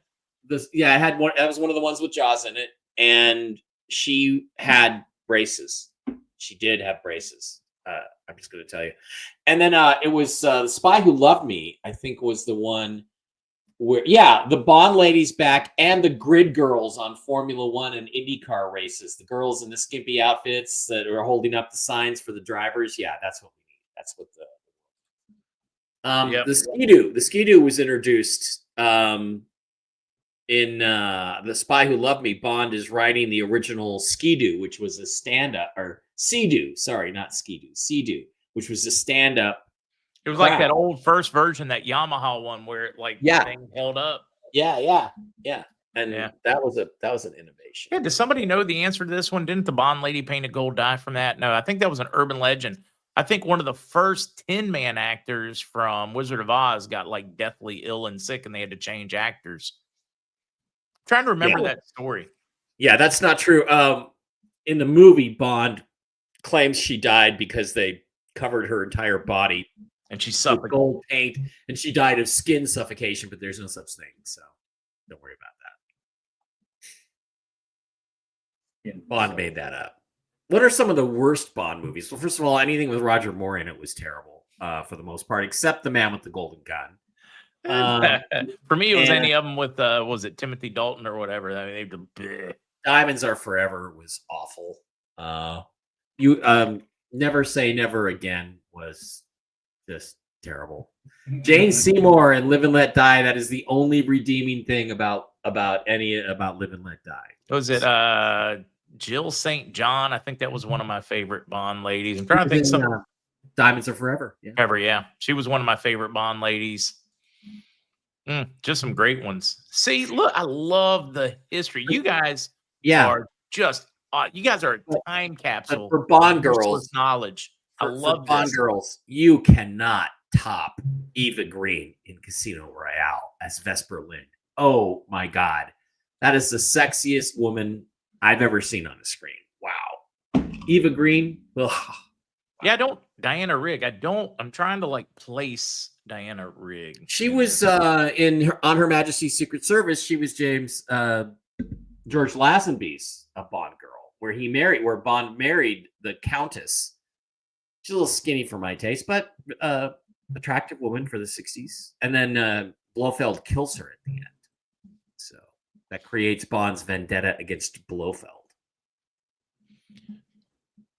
Yeah, it had one. That was one of the ones with Jaws in it, and she had braces. She did have braces. I'm just going to tell you. And then it was The Spy Who Loved Me, I think, was the one where, the Bond ladies back and the grid girls on Formula One and IndyCar races. The girls in the skimpy outfits that are holding up the signs for the drivers. Yeah, that's what we need. That's what the Ski-Doo. The Ski-Doo was introduced in The Spy Who Loved Me. Bond is riding the original Ski-Doo, which was a stand-up, or Sea-Doo. Sorry, not Ski-Doo. Sea-Doo, which was a stand-up. It was like that old first version, that Yamaha one where it thing held up. Yeah. And that was an innovation. Yeah, does somebody know the answer to this one? Didn't the Bond lady paint a gold dye from that? No, I think that was an urban legend. I think one of the first Tin Man actors from Wizard of Oz got like deathly ill and sick, and they had to change actors. I'm trying to remember that story. Yeah, that's not true. In the movie, Bond claims she died because they covered her entire body and she suffered with gold paint, and she died of skin suffocation. But there's no such thing, so don't worry about that. Bond made that up. What are some of the worst Bond movies? Well, first of all, anything with Roger Moore in it was terrible for the most part, except The Man with the Golden Gun. For me, it was any of them with was it Timothy Dalton or whatever? I mean, Diamonds Are Forever was awful. You Never Say Never Again was just terrible. Jane Seymour and Live and Let Die. That is the only redeeming thing about Live and Let Die. Was it Jill St. John? I think that was one of my favorite Bond ladies. I'm trying to think some Diamonds Are Forever. Yeah. She was one of my favorite Bond ladies. Just some great ones. See, look, I love the history. You guys are just you guys are a time capsule for Bond girls. Knowledge. I love Bond girls. You cannot top Eva Green in Casino Royale as Vesper Lynd. Oh my God, that is the sexiest woman I've ever seen on the screen. Wow, Eva Green. Ugh. Yeah, Diana Rigg. I'm trying to place Diana Rigg. She was on Her Majesty's Secret Service. She was George Lazenby's Bond girl, where Bond married the Countess She's a little skinny for my taste, but attractive woman for the 60s. And then Blofeld kills her at the end. So that creates Bond's vendetta against Blofeld.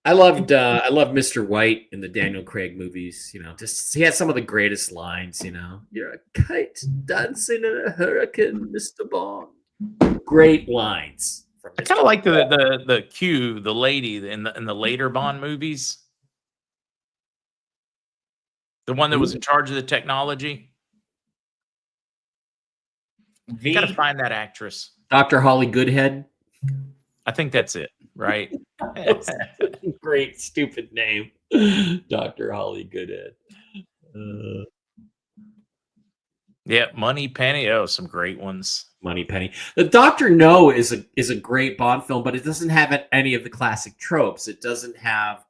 I loved Mr. White in the Daniel Craig movies. You know, just he had some of the greatest lines. You know, you're a kite dancing in a hurricane, Mr. Bond. Great lines. From I kind of like the Q, the lady in the later Bond movies. The one that was in charge of the technology. You got to find that actress. Dr. Holly Goodhead. I think that's it, right? Great, stupid name. Dr. Holly Goodhead. Yeah, Money Penny. Oh, some great ones. Money Penny. The Dr. No is a great Bond film, but it doesn't have any of the classic tropes. It doesn't have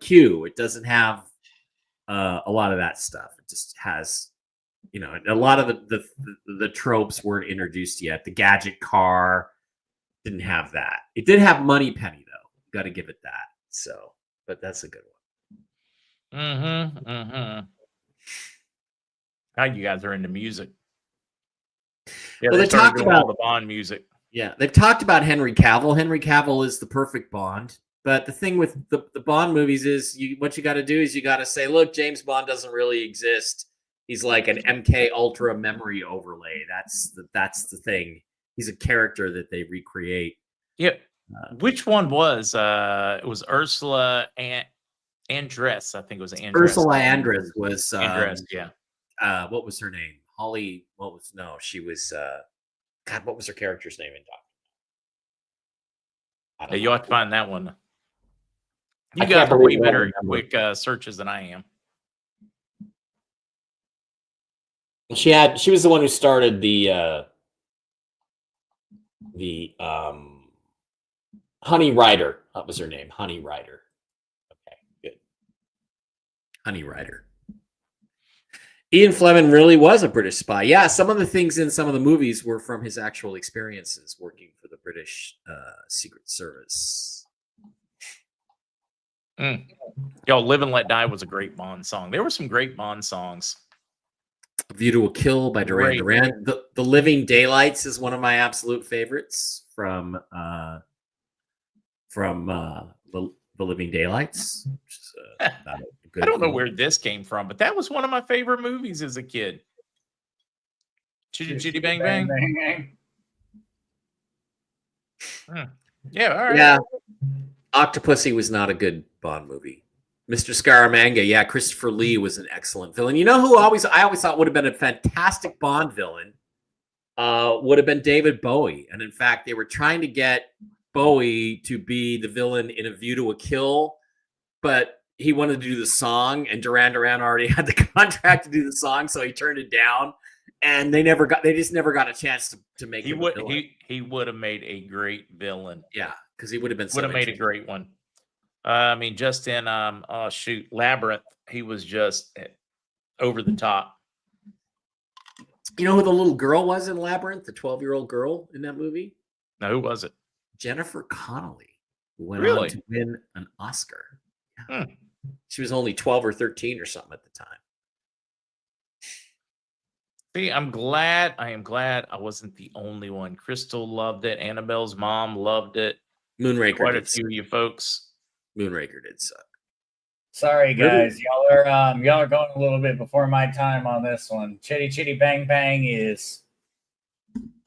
Q. It doesn't have a lot of that stuff. It just has, you know, a lot of the tropes weren't introduced yet. The gadget car didn't have that. It did have Money Penny though. Got to give it that. So, but that's a good one. Now you guys are into music. Yeah, well, they talked about all the Bond music. Yeah, they've talked about Henry Cavill. Henry Cavill is the perfect Bond. But the thing with the Bond movies is what you got to do is you got to say, look, James Bond doesn't really exist. He's like an MK Ultra memory overlay. That's the thing. He's a character that they recreate. Yep. Which one was? It was Ursula Andress. I think it was Andress. Ursula Andress was. Andress, yeah. What was her name? Holly. She was. God, what was her character's name in Doctor? You'll have to find that one. You guys are way better quick searches than I am. She was the one who started the Honey Rider. That was her name, Honey Rider. Okay, good. Honey Rider. Ian Fleming really was a British spy. Yeah, some of the things in some of the movies were from his actual experiences working for the British Secret Service. Yo, Live and Let Die was a great Bond song. There were some great Bond songs. View to a Kill by Duran Duran. The Living Daylights is one of my absolute favorites from the Living Daylights. Which is, I don't know where this came from, but that was one of my favorite movies as a kid. Chitty Chitty Bang Bang. Yeah, all right. Yeah. Octopussy was not a good Bond movie. Mr. Scaramanga, yeah, Christopher Lee was an excellent villain. You know who I always thought would have been a fantastic Bond villain? Would have been David Bowie. And in fact, they were trying to get Bowie to be the villain in A View to a Kill, but he wanted to do the song, and Duran Duran already had the contract to do the song, so he turned it down. And they just never got a chance to make him a villain. He would have made a great villain. Yeah, because he would have been made a great one. I mean, just in Labyrinth, he was just over the top. You know who the little girl was in Labyrinth? The 12-year-old girl in that movie? No, who was it? Jennifer Connelly, who went on to win an Oscar. Yeah. She was only 12 or 13 or something at the time. See, I am glad I wasn't the only one. Crystal loved it. Annabelle's mom loved it. Moonraker. Quite a few of you folks. Moonraker did suck. Sorry, guys. Y'all are going a little bit before my time on this one. Chitty Chitty Bang Bang is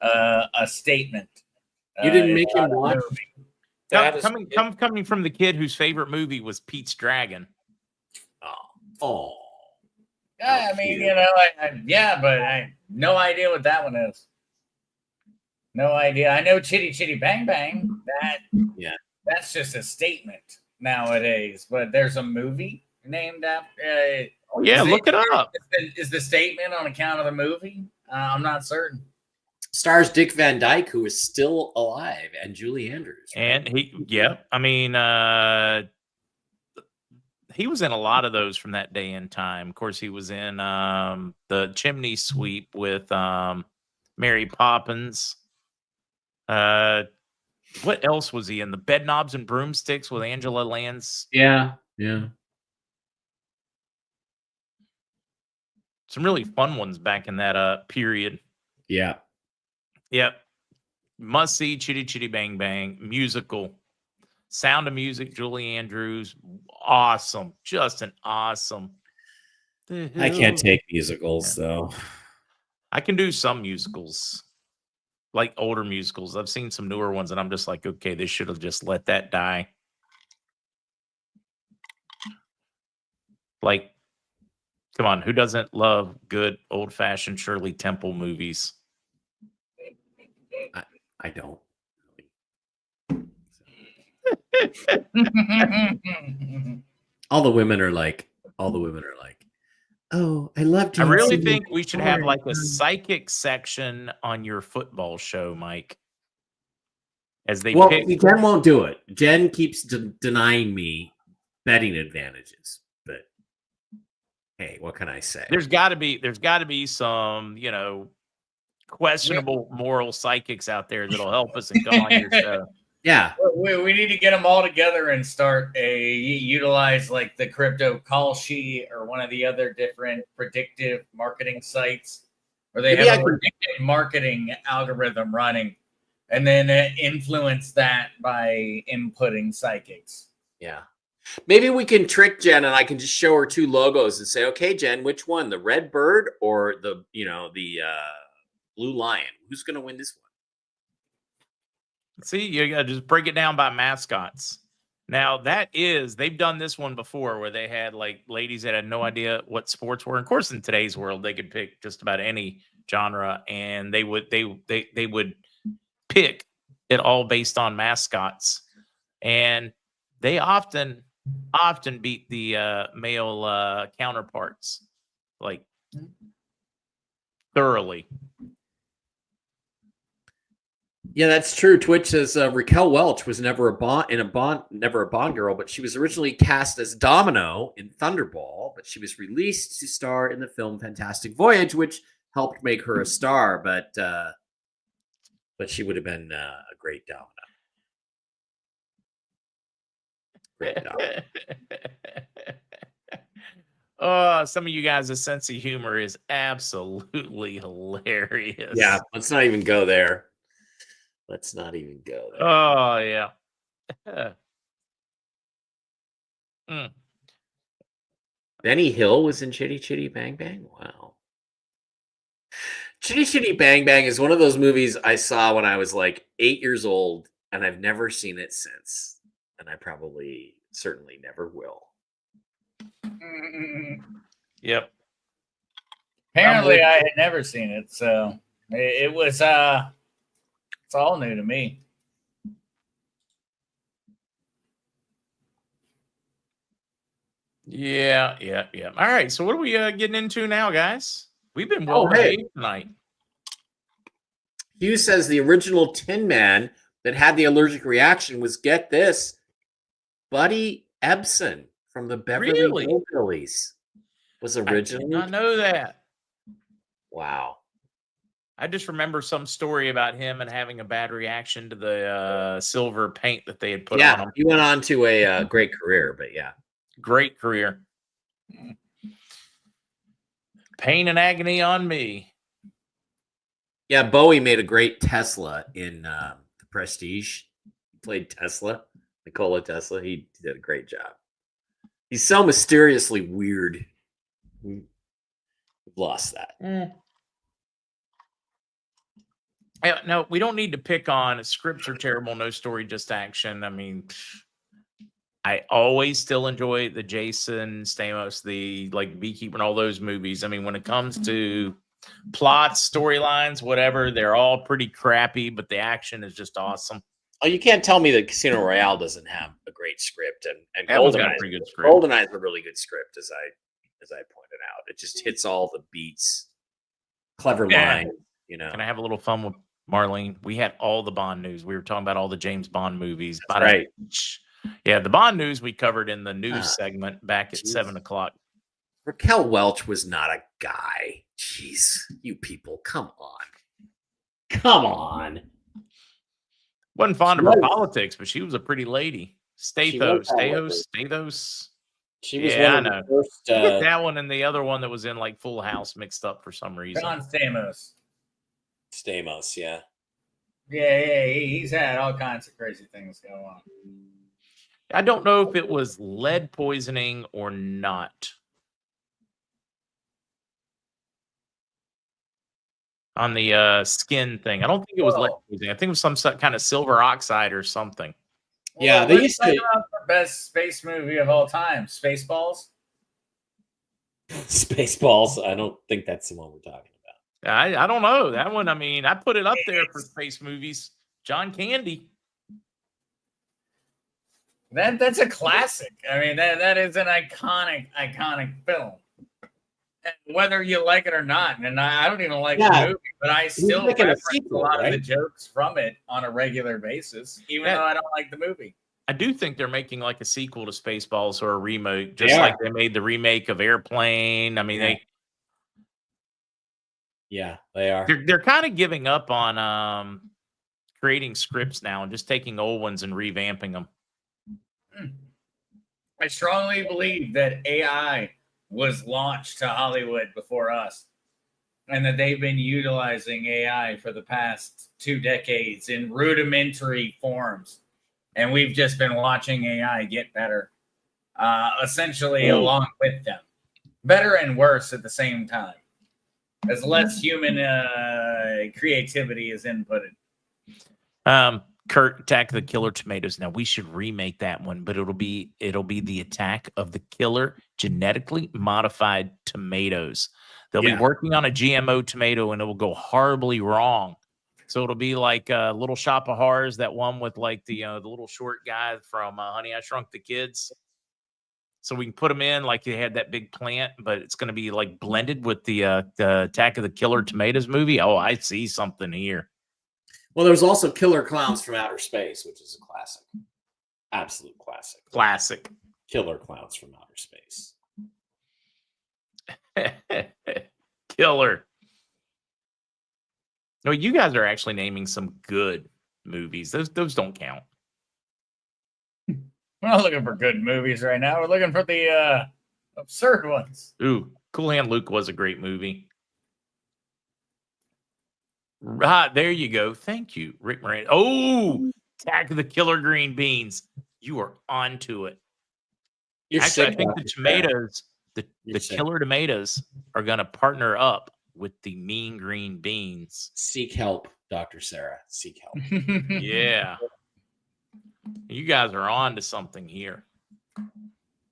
a statement. You didn't make him watch. Coming from the kid whose favorite movie was Pete's Dragon. Oh. Yeah, I mean, you know, but I no idea what that one is. No idea. I know Chitty Chitty Bang Bang. That's just a statement nowadays. But there's a movie named after. Look it up. Is the statement on account of the movie? I'm not certain. Stars Dick Van Dyke, who is still alive, and Julie Andrews. Right? And he was in a lot of those from that day and time. Of course, he was in the Chimney Sweep with Mary Poppins. What else was he in? The Bedknobs and Broomsticks with Angela Lansbury. Yeah. some really fun ones back in that period. Yeah. Yep. Must see Chitty Chitty Bang Bang musical. Sound of Music, Julie Andrews, awesome, just an awesome. I can't take musicals though. I can do some musicals, like older musicals. I've seen some newer ones, and I'm just like, okay, they should have just let that die. Like, come on, who doesn't love good old-fashioned Shirley Temple movies? I don't. All the women are like, oh, I love. I really think we should have like a psychic section on your football show, Mike. As they pick. Jen won't do it. Jen keeps denying me betting advantages. But hey, what can I say? There's got to be some, questionable moral psychics out there that'll help us and come on your show. Yeah, we need to get them all together and start utilize like the crypto call sheet or one of the other different predictive marketing sites where they have a predictive marketing algorithm running, and then influence that by inputting psychics. Yeah, maybe we can trick Jen, and I can just show her two logos and say, "Okay, Jen, which one? The red bird or the blue lion? Who's going to win this one?" See, you got to just break it down by mascots. Now, they've done this one before where they had like ladies that had no idea what sports were. Of course, in today's world, they could pick just about any genre, and they would pick it all based on mascots. And they often beat the male counterparts, like thoroughly. Yeah, that's true. Twitch says Raquel Welch was never a Bond girl, but she was originally cast as Domino in Thunderball, but she was released to star in the film Fantastic Voyage, which helped make her a star. But she would have been a great Domino. Great Domino. Oh, some of you guys' sense of humor is absolutely hilarious. Yeah, let's not even go there. Oh, yeah. Benny Hill was in Chitty Chitty Bang Bang? Wow. Chitty Chitty Bang Bang is one of those movies I saw when I was like 8 years old, and I've never seen it since. And I certainly never will. Yep. Apparently, I had never seen it, so it was it's all new to me. Yeah. All right, so what are we getting into now, guys? We've been well behaved tonight. Hugh says the original Tin Man that had the allergic reaction was, get this, Buddy Ebsen from the Beverly Hillbillies was originally. I did not know that. Wow. I just remember some story about him and having a bad reaction to the silver paint that they had put on him. He went on to a great career, but yeah. Great career. Pain and agony on me. Yeah, Bowie made a great Tesla in The Prestige. He played Tesla, Nikola Tesla. He did a great job. He's so mysteriously weird. We've lost that. No, we don't need to pick on scripts are terrible, no story, just action. I mean, I always still enjoy the Jason Stamos, the like Beekeeper and all those movies. I mean, when it comes to plots, storylines, whatever, they're all pretty crappy, but the action is just awesome. Oh, you can't tell me that Casino Royale doesn't have a great script, and GoldenEye's got a pretty good script. GoldenEye's a really good script, as I pointed out. It just hits all the beats. Clever line, Can I have a little fun with Marlene? We had all the Bond news. We were talking about all the James Bond movies. That's right. Yeah, the Bond news we covered in the news segment back at 7:00. Raquel Welch was not a guy. Jeez, you people, come on. Wasn't fond of her politics, but she was a pretty lady. Stathos. She was Yeah, I one of know. the first. I get that one and the other one that was in like Full House mixed up for some reason. John Stamos. Stamos, yeah. Yeah, he's had all kinds of crazy things go on. I don't know if it was lead poisoning or not. On the skin thing. I don't think it was lead poisoning. I think it was some kind of silver oxide or something. Yeah, Well, they let's used talk to. about the best space movie of all time, Spaceballs. Spaceballs. I don't think that's the one we're talking about. I don't know. That one, I mean, I put it up there for space movies. John Candy. That's a classic. I mean, that is an iconic film. And whether you like it or not, and I don't even like the movie, but I still reference a lot of the jokes from it on a regular basis, even though I don't like the movie. I do think they're making like a sequel to Spaceballs or a remake, just like they made the remake of Airplane. I mean, they are. They're kind of giving up on creating scripts now and just taking old ones and revamping them. I strongly believe that AI was launched to Hollywood before us, and that they've been utilizing AI for the past 2 decades in rudimentary forms, and we've just been watching AI get better, essentially along with them, better and worse at the same time, as less human creativity is inputted. Kurt, Attack of the Killer Tomatoes. Now we should remake that one, but it'll be the Attack of the Killer Genetically Modified Tomatoes. They'll be working on a GMO tomato, and it will go horribly wrong. So it'll be like Little Shop of Horrors, that one with like the little short guy from Honey, I Shrunk the Kids. So we can put them in like they had that big plant, but it's going to be like blended with the Attack of the Killer Tomatoes movie. Oh, I see something here. Well, there's also Killer Clowns from Outer Space, which is a classic. Absolute classic. Classic. Killer Clowns from Outer Space. Killer. No, you guys are actually naming some good movies. Those don't count. We're not looking for good movies right now. We're looking for the absurd ones. Ooh, Cool Hand Luke was a great movie. Right, there you go. Thank you, Rick Moran. Oh, Attack of the Killer Green Beans. You are onto it. Actually, I think the tomatoes, the killer tomatoes, are going to partner up with the mean green beans. Seek help, Dr. Sarah. Seek help. Yeah. You guys are on to something here.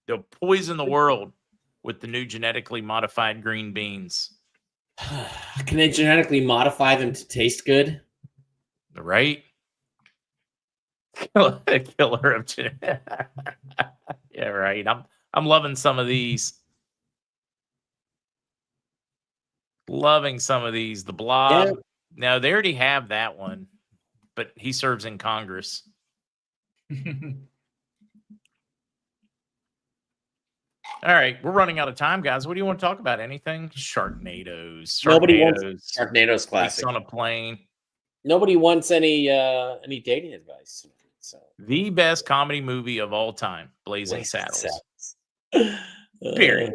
They'll poison the world with the new genetically modified green beans. Can they genetically modify them to taste good? Right? Killer of yeah, right. I'm loving some of these. Loving some of these. The Blob. Yeah. No, they already have that one, but he serves in Congress. All right, we're running out of time, guys. What do you want to talk about? Anything? Sharknadoes. Nobody wants Sharknadoes classic. On a plane. Nobody wants any dating advice. So the best comedy movie of all time, Blazing Saddles. Period.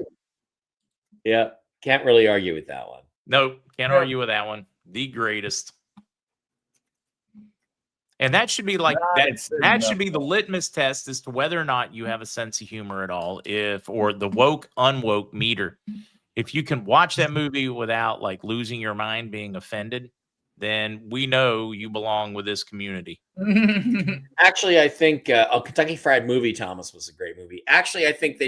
Yeah, can't really argue with that one. No, can't argue with that one. The greatest. And that should be like that should be the litmus test as to whether or not you have a sense of humor at all, or the woke unwoke meter. If you can watch that movie without like losing your mind, being offended, then we know you belong with this community. Actually, I think Kentucky Fried Movie Thomas was a great movie. Actually, I think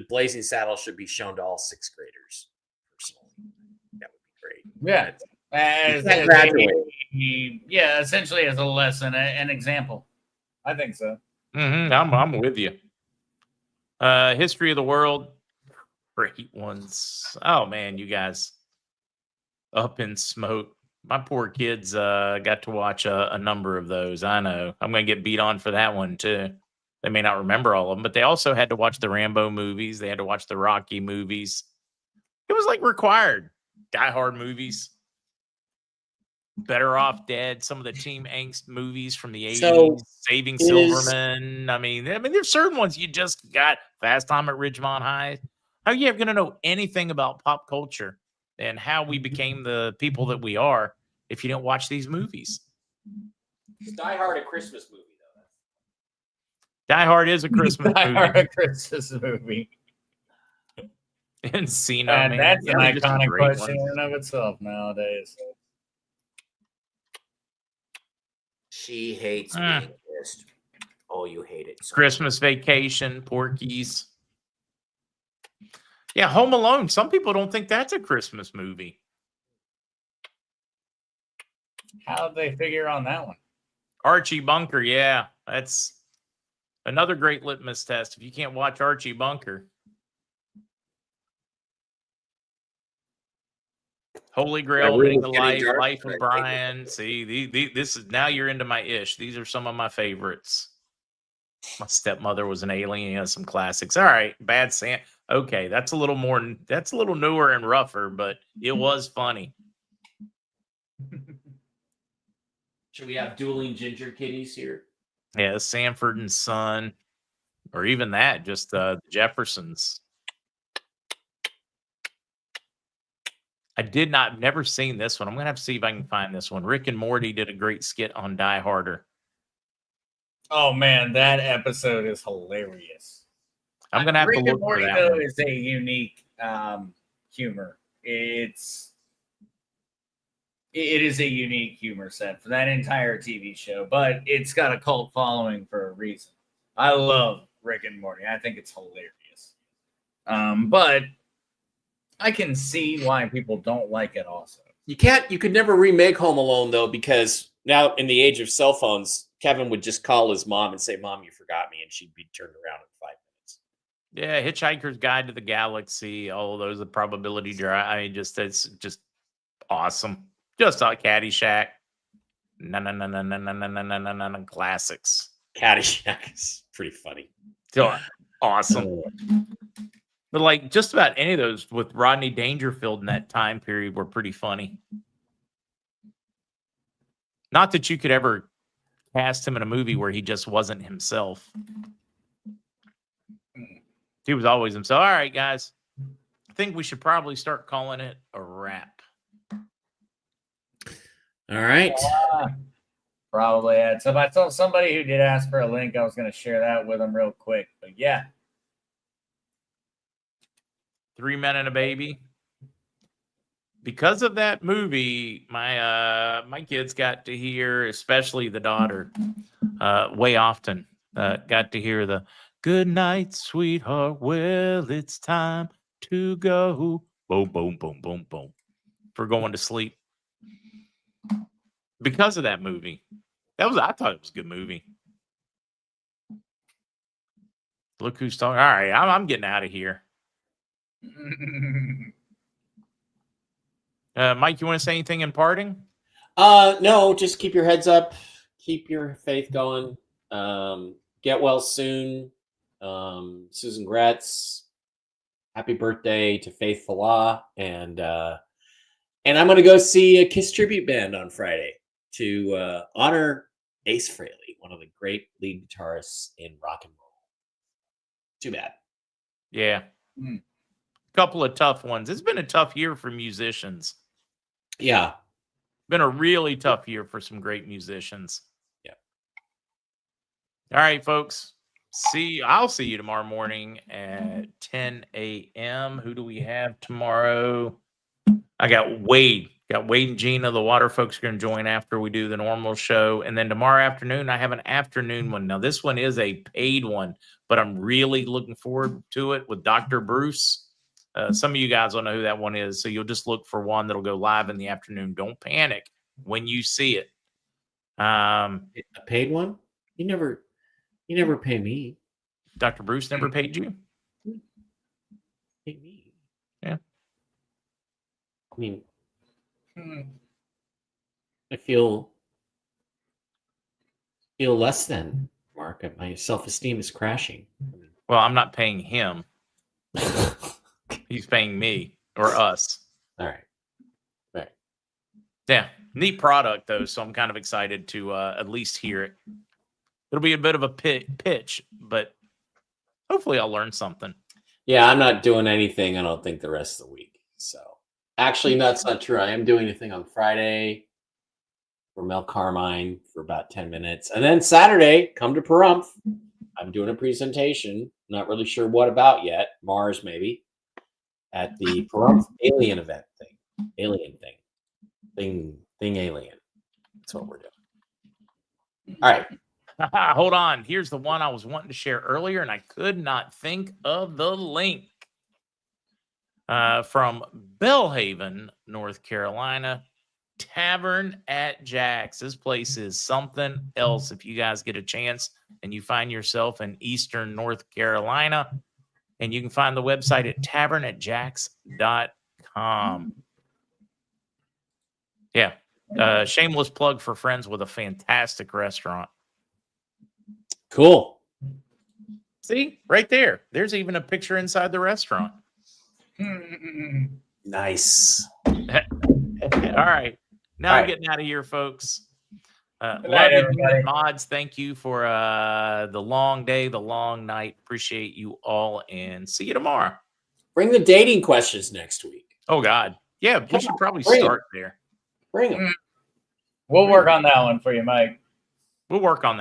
Blazing Saddles should be shown to all 6th graders. Personally, that would be great. Yeah. Essentially as a lesson, an example. I think so. I'm with you. History of the World, great ones. Oh man, you guys, Up in Smoke. My poor kids got to watch a number of those. I know I'm going to get beat on for that one too. They may not remember all of them, but they also had to watch the Rambo movies. They had to watch the Rocky movies. It was like required. Die Hard movies. Better Off Dead, some of the Team Angst movies from the 80s, So Saving is- Silverman. I mean, there's certain ones you just got. Fast Time at Ridgemont High. How are you ever going to know anything about pop culture and how we became the people that we are if you don't watch these movies? Is Die Hard a Christmas movie, though? Die Hard is a Christmas Die movie. Hard, a Christmas movie. Encino, And man. that's an Yeah, just a iconic great question one. in and of itself nowadays. She hates being kissed. Oh, you hate it. So Christmas Vacation, Porky's. Yeah, Home Alone. Some people don't think that's a Christmas movie. How'd they figure on that one? Archie Bunker, yeah. That's another great litmus test. If you can't watch Archie Bunker. Holy Grail, room Ring is of getting Life, dark, Life but I of think Brian. See, this is now you're into my ish. These are some of my favorites. My Stepmother Was an Alien. You know, some classics. All right, Bad Santa. Okay, that's a little newer and rougher, but it was funny. should we have dueling ginger kitties here? Yeah, Sanford and Son, or even that, just the Jeffersons. Never seen this one. I'm gonna have to see if I can find this one. Rick and Morty did a great skit on Die Harder. Oh man, that episode is hilarious. I'm gonna have Rick to and look for Morty, that though, one. is a unique humor. It is a unique humor set for that entire TV show, but it's got a cult following for a reason. I love Rick and Morty. I think it's hilarious. But I can see why people don't like it also. You could never remake Home Alone, though, because now in the age of cell phones, Kevin would just call his mom and say, "Mom, you forgot me," and she'd be turned around in 5 minutes. Yeah, Hitchhiker's Guide to the Galaxy, all of those, the Probability Drive. I mean, it's just awesome. Just like Caddyshack. Classics. Caddyshack is pretty funny. So awesome. But like just about any of those with Rodney Dangerfield in that time period were pretty funny. Not that you could ever cast him in a movie where he just wasn't himself. He was always himself. All right, guys. I think we should probably start calling it a wrap. All right. Probably had. So I told somebody who did ask for a link, I was going to share that with them real quick. But yeah. 3 Men and a Baby. Because of that movie, my kids got to hear, especially the daughter, way often, got to hear the "Good night, sweetheart. Well, it's time to go." Boom, boom, boom, boom, boom. For going to sleep. Because of that movie. I thought it was a good movie. Look who's talking. All right, I'm getting out of here. Mike, you want to say anything in parting? No, just keep your heads up, keep your faith going. Get well soon. Susan Gretz, happy birthday to Faith Falah, and I'm gonna go see a Kiss tribute band on Friday to honor Ace Frehley, one of the great lead guitarists in rock and roll. Too bad. Yeah. Couple of tough ones. It's been a tough year for musicians. Yeah. Been a really tough year for some great musicians. Yeah. All right, folks. I'll see you tomorrow morning at 10 a.m. Who do we have tomorrow? I got Wade. Got Wade and Gina. The water folks are going to join after we do the normal show. And then tomorrow afternoon, I have an afternoon one. Now, this one is a paid one, but I'm really looking forward to it with Dr. Bruce. Some of you guys don't know who that one is, so you'll just look for one that'll go live in the afternoon. Don't panic when you see it. A paid one? You never pay me. Dr. Bruce never paid you? Pay me. Yeah. I mean, I feel less than, Mark. My self-esteem is crashing. Well, I'm not paying him. He's paying me or us. All right. Yeah. Neat product, though, so I'm kind of excited to at least hear it. It'll be a bit of a pitch, but hopefully I'll learn something. Yeah, I'm not doing anything, I don't think, the rest of the week. So, actually, that's not true. I am doing a thing on Friday for Mel Carmine for about 10 minutes. And then Saturday, come to Pahrump. I'm doing a presentation. Not really sure what about yet. Mars, maybe. At the Pahrump alien event thing. Alien thing. Thing alien. That's what we're doing. All right. Hold on. Here's the one I was wanting to share earlier, and I could not think of the link. From Bellhaven, North Carolina, Tavern at Jack's. This place is something else. If you guys get a chance and you find yourself in Eastern North Carolina, and you can find the website at tavernatjacks.com. Yeah. Shameless plug for friends with a fantastic restaurant. Cool. See, right there. There's even a picture inside the restaurant. Nice. All right. Now All I'm right. getting out of here, folks. Good Love night, you, everybody. mods. Thank you for the long day, the long night. Appreciate you all, and see you tomorrow. Bring the dating questions next week. Oh, God. Yeah, we should probably bring 'em. start there. Bring them. We'll work on that one for you, Mike. We'll work on that.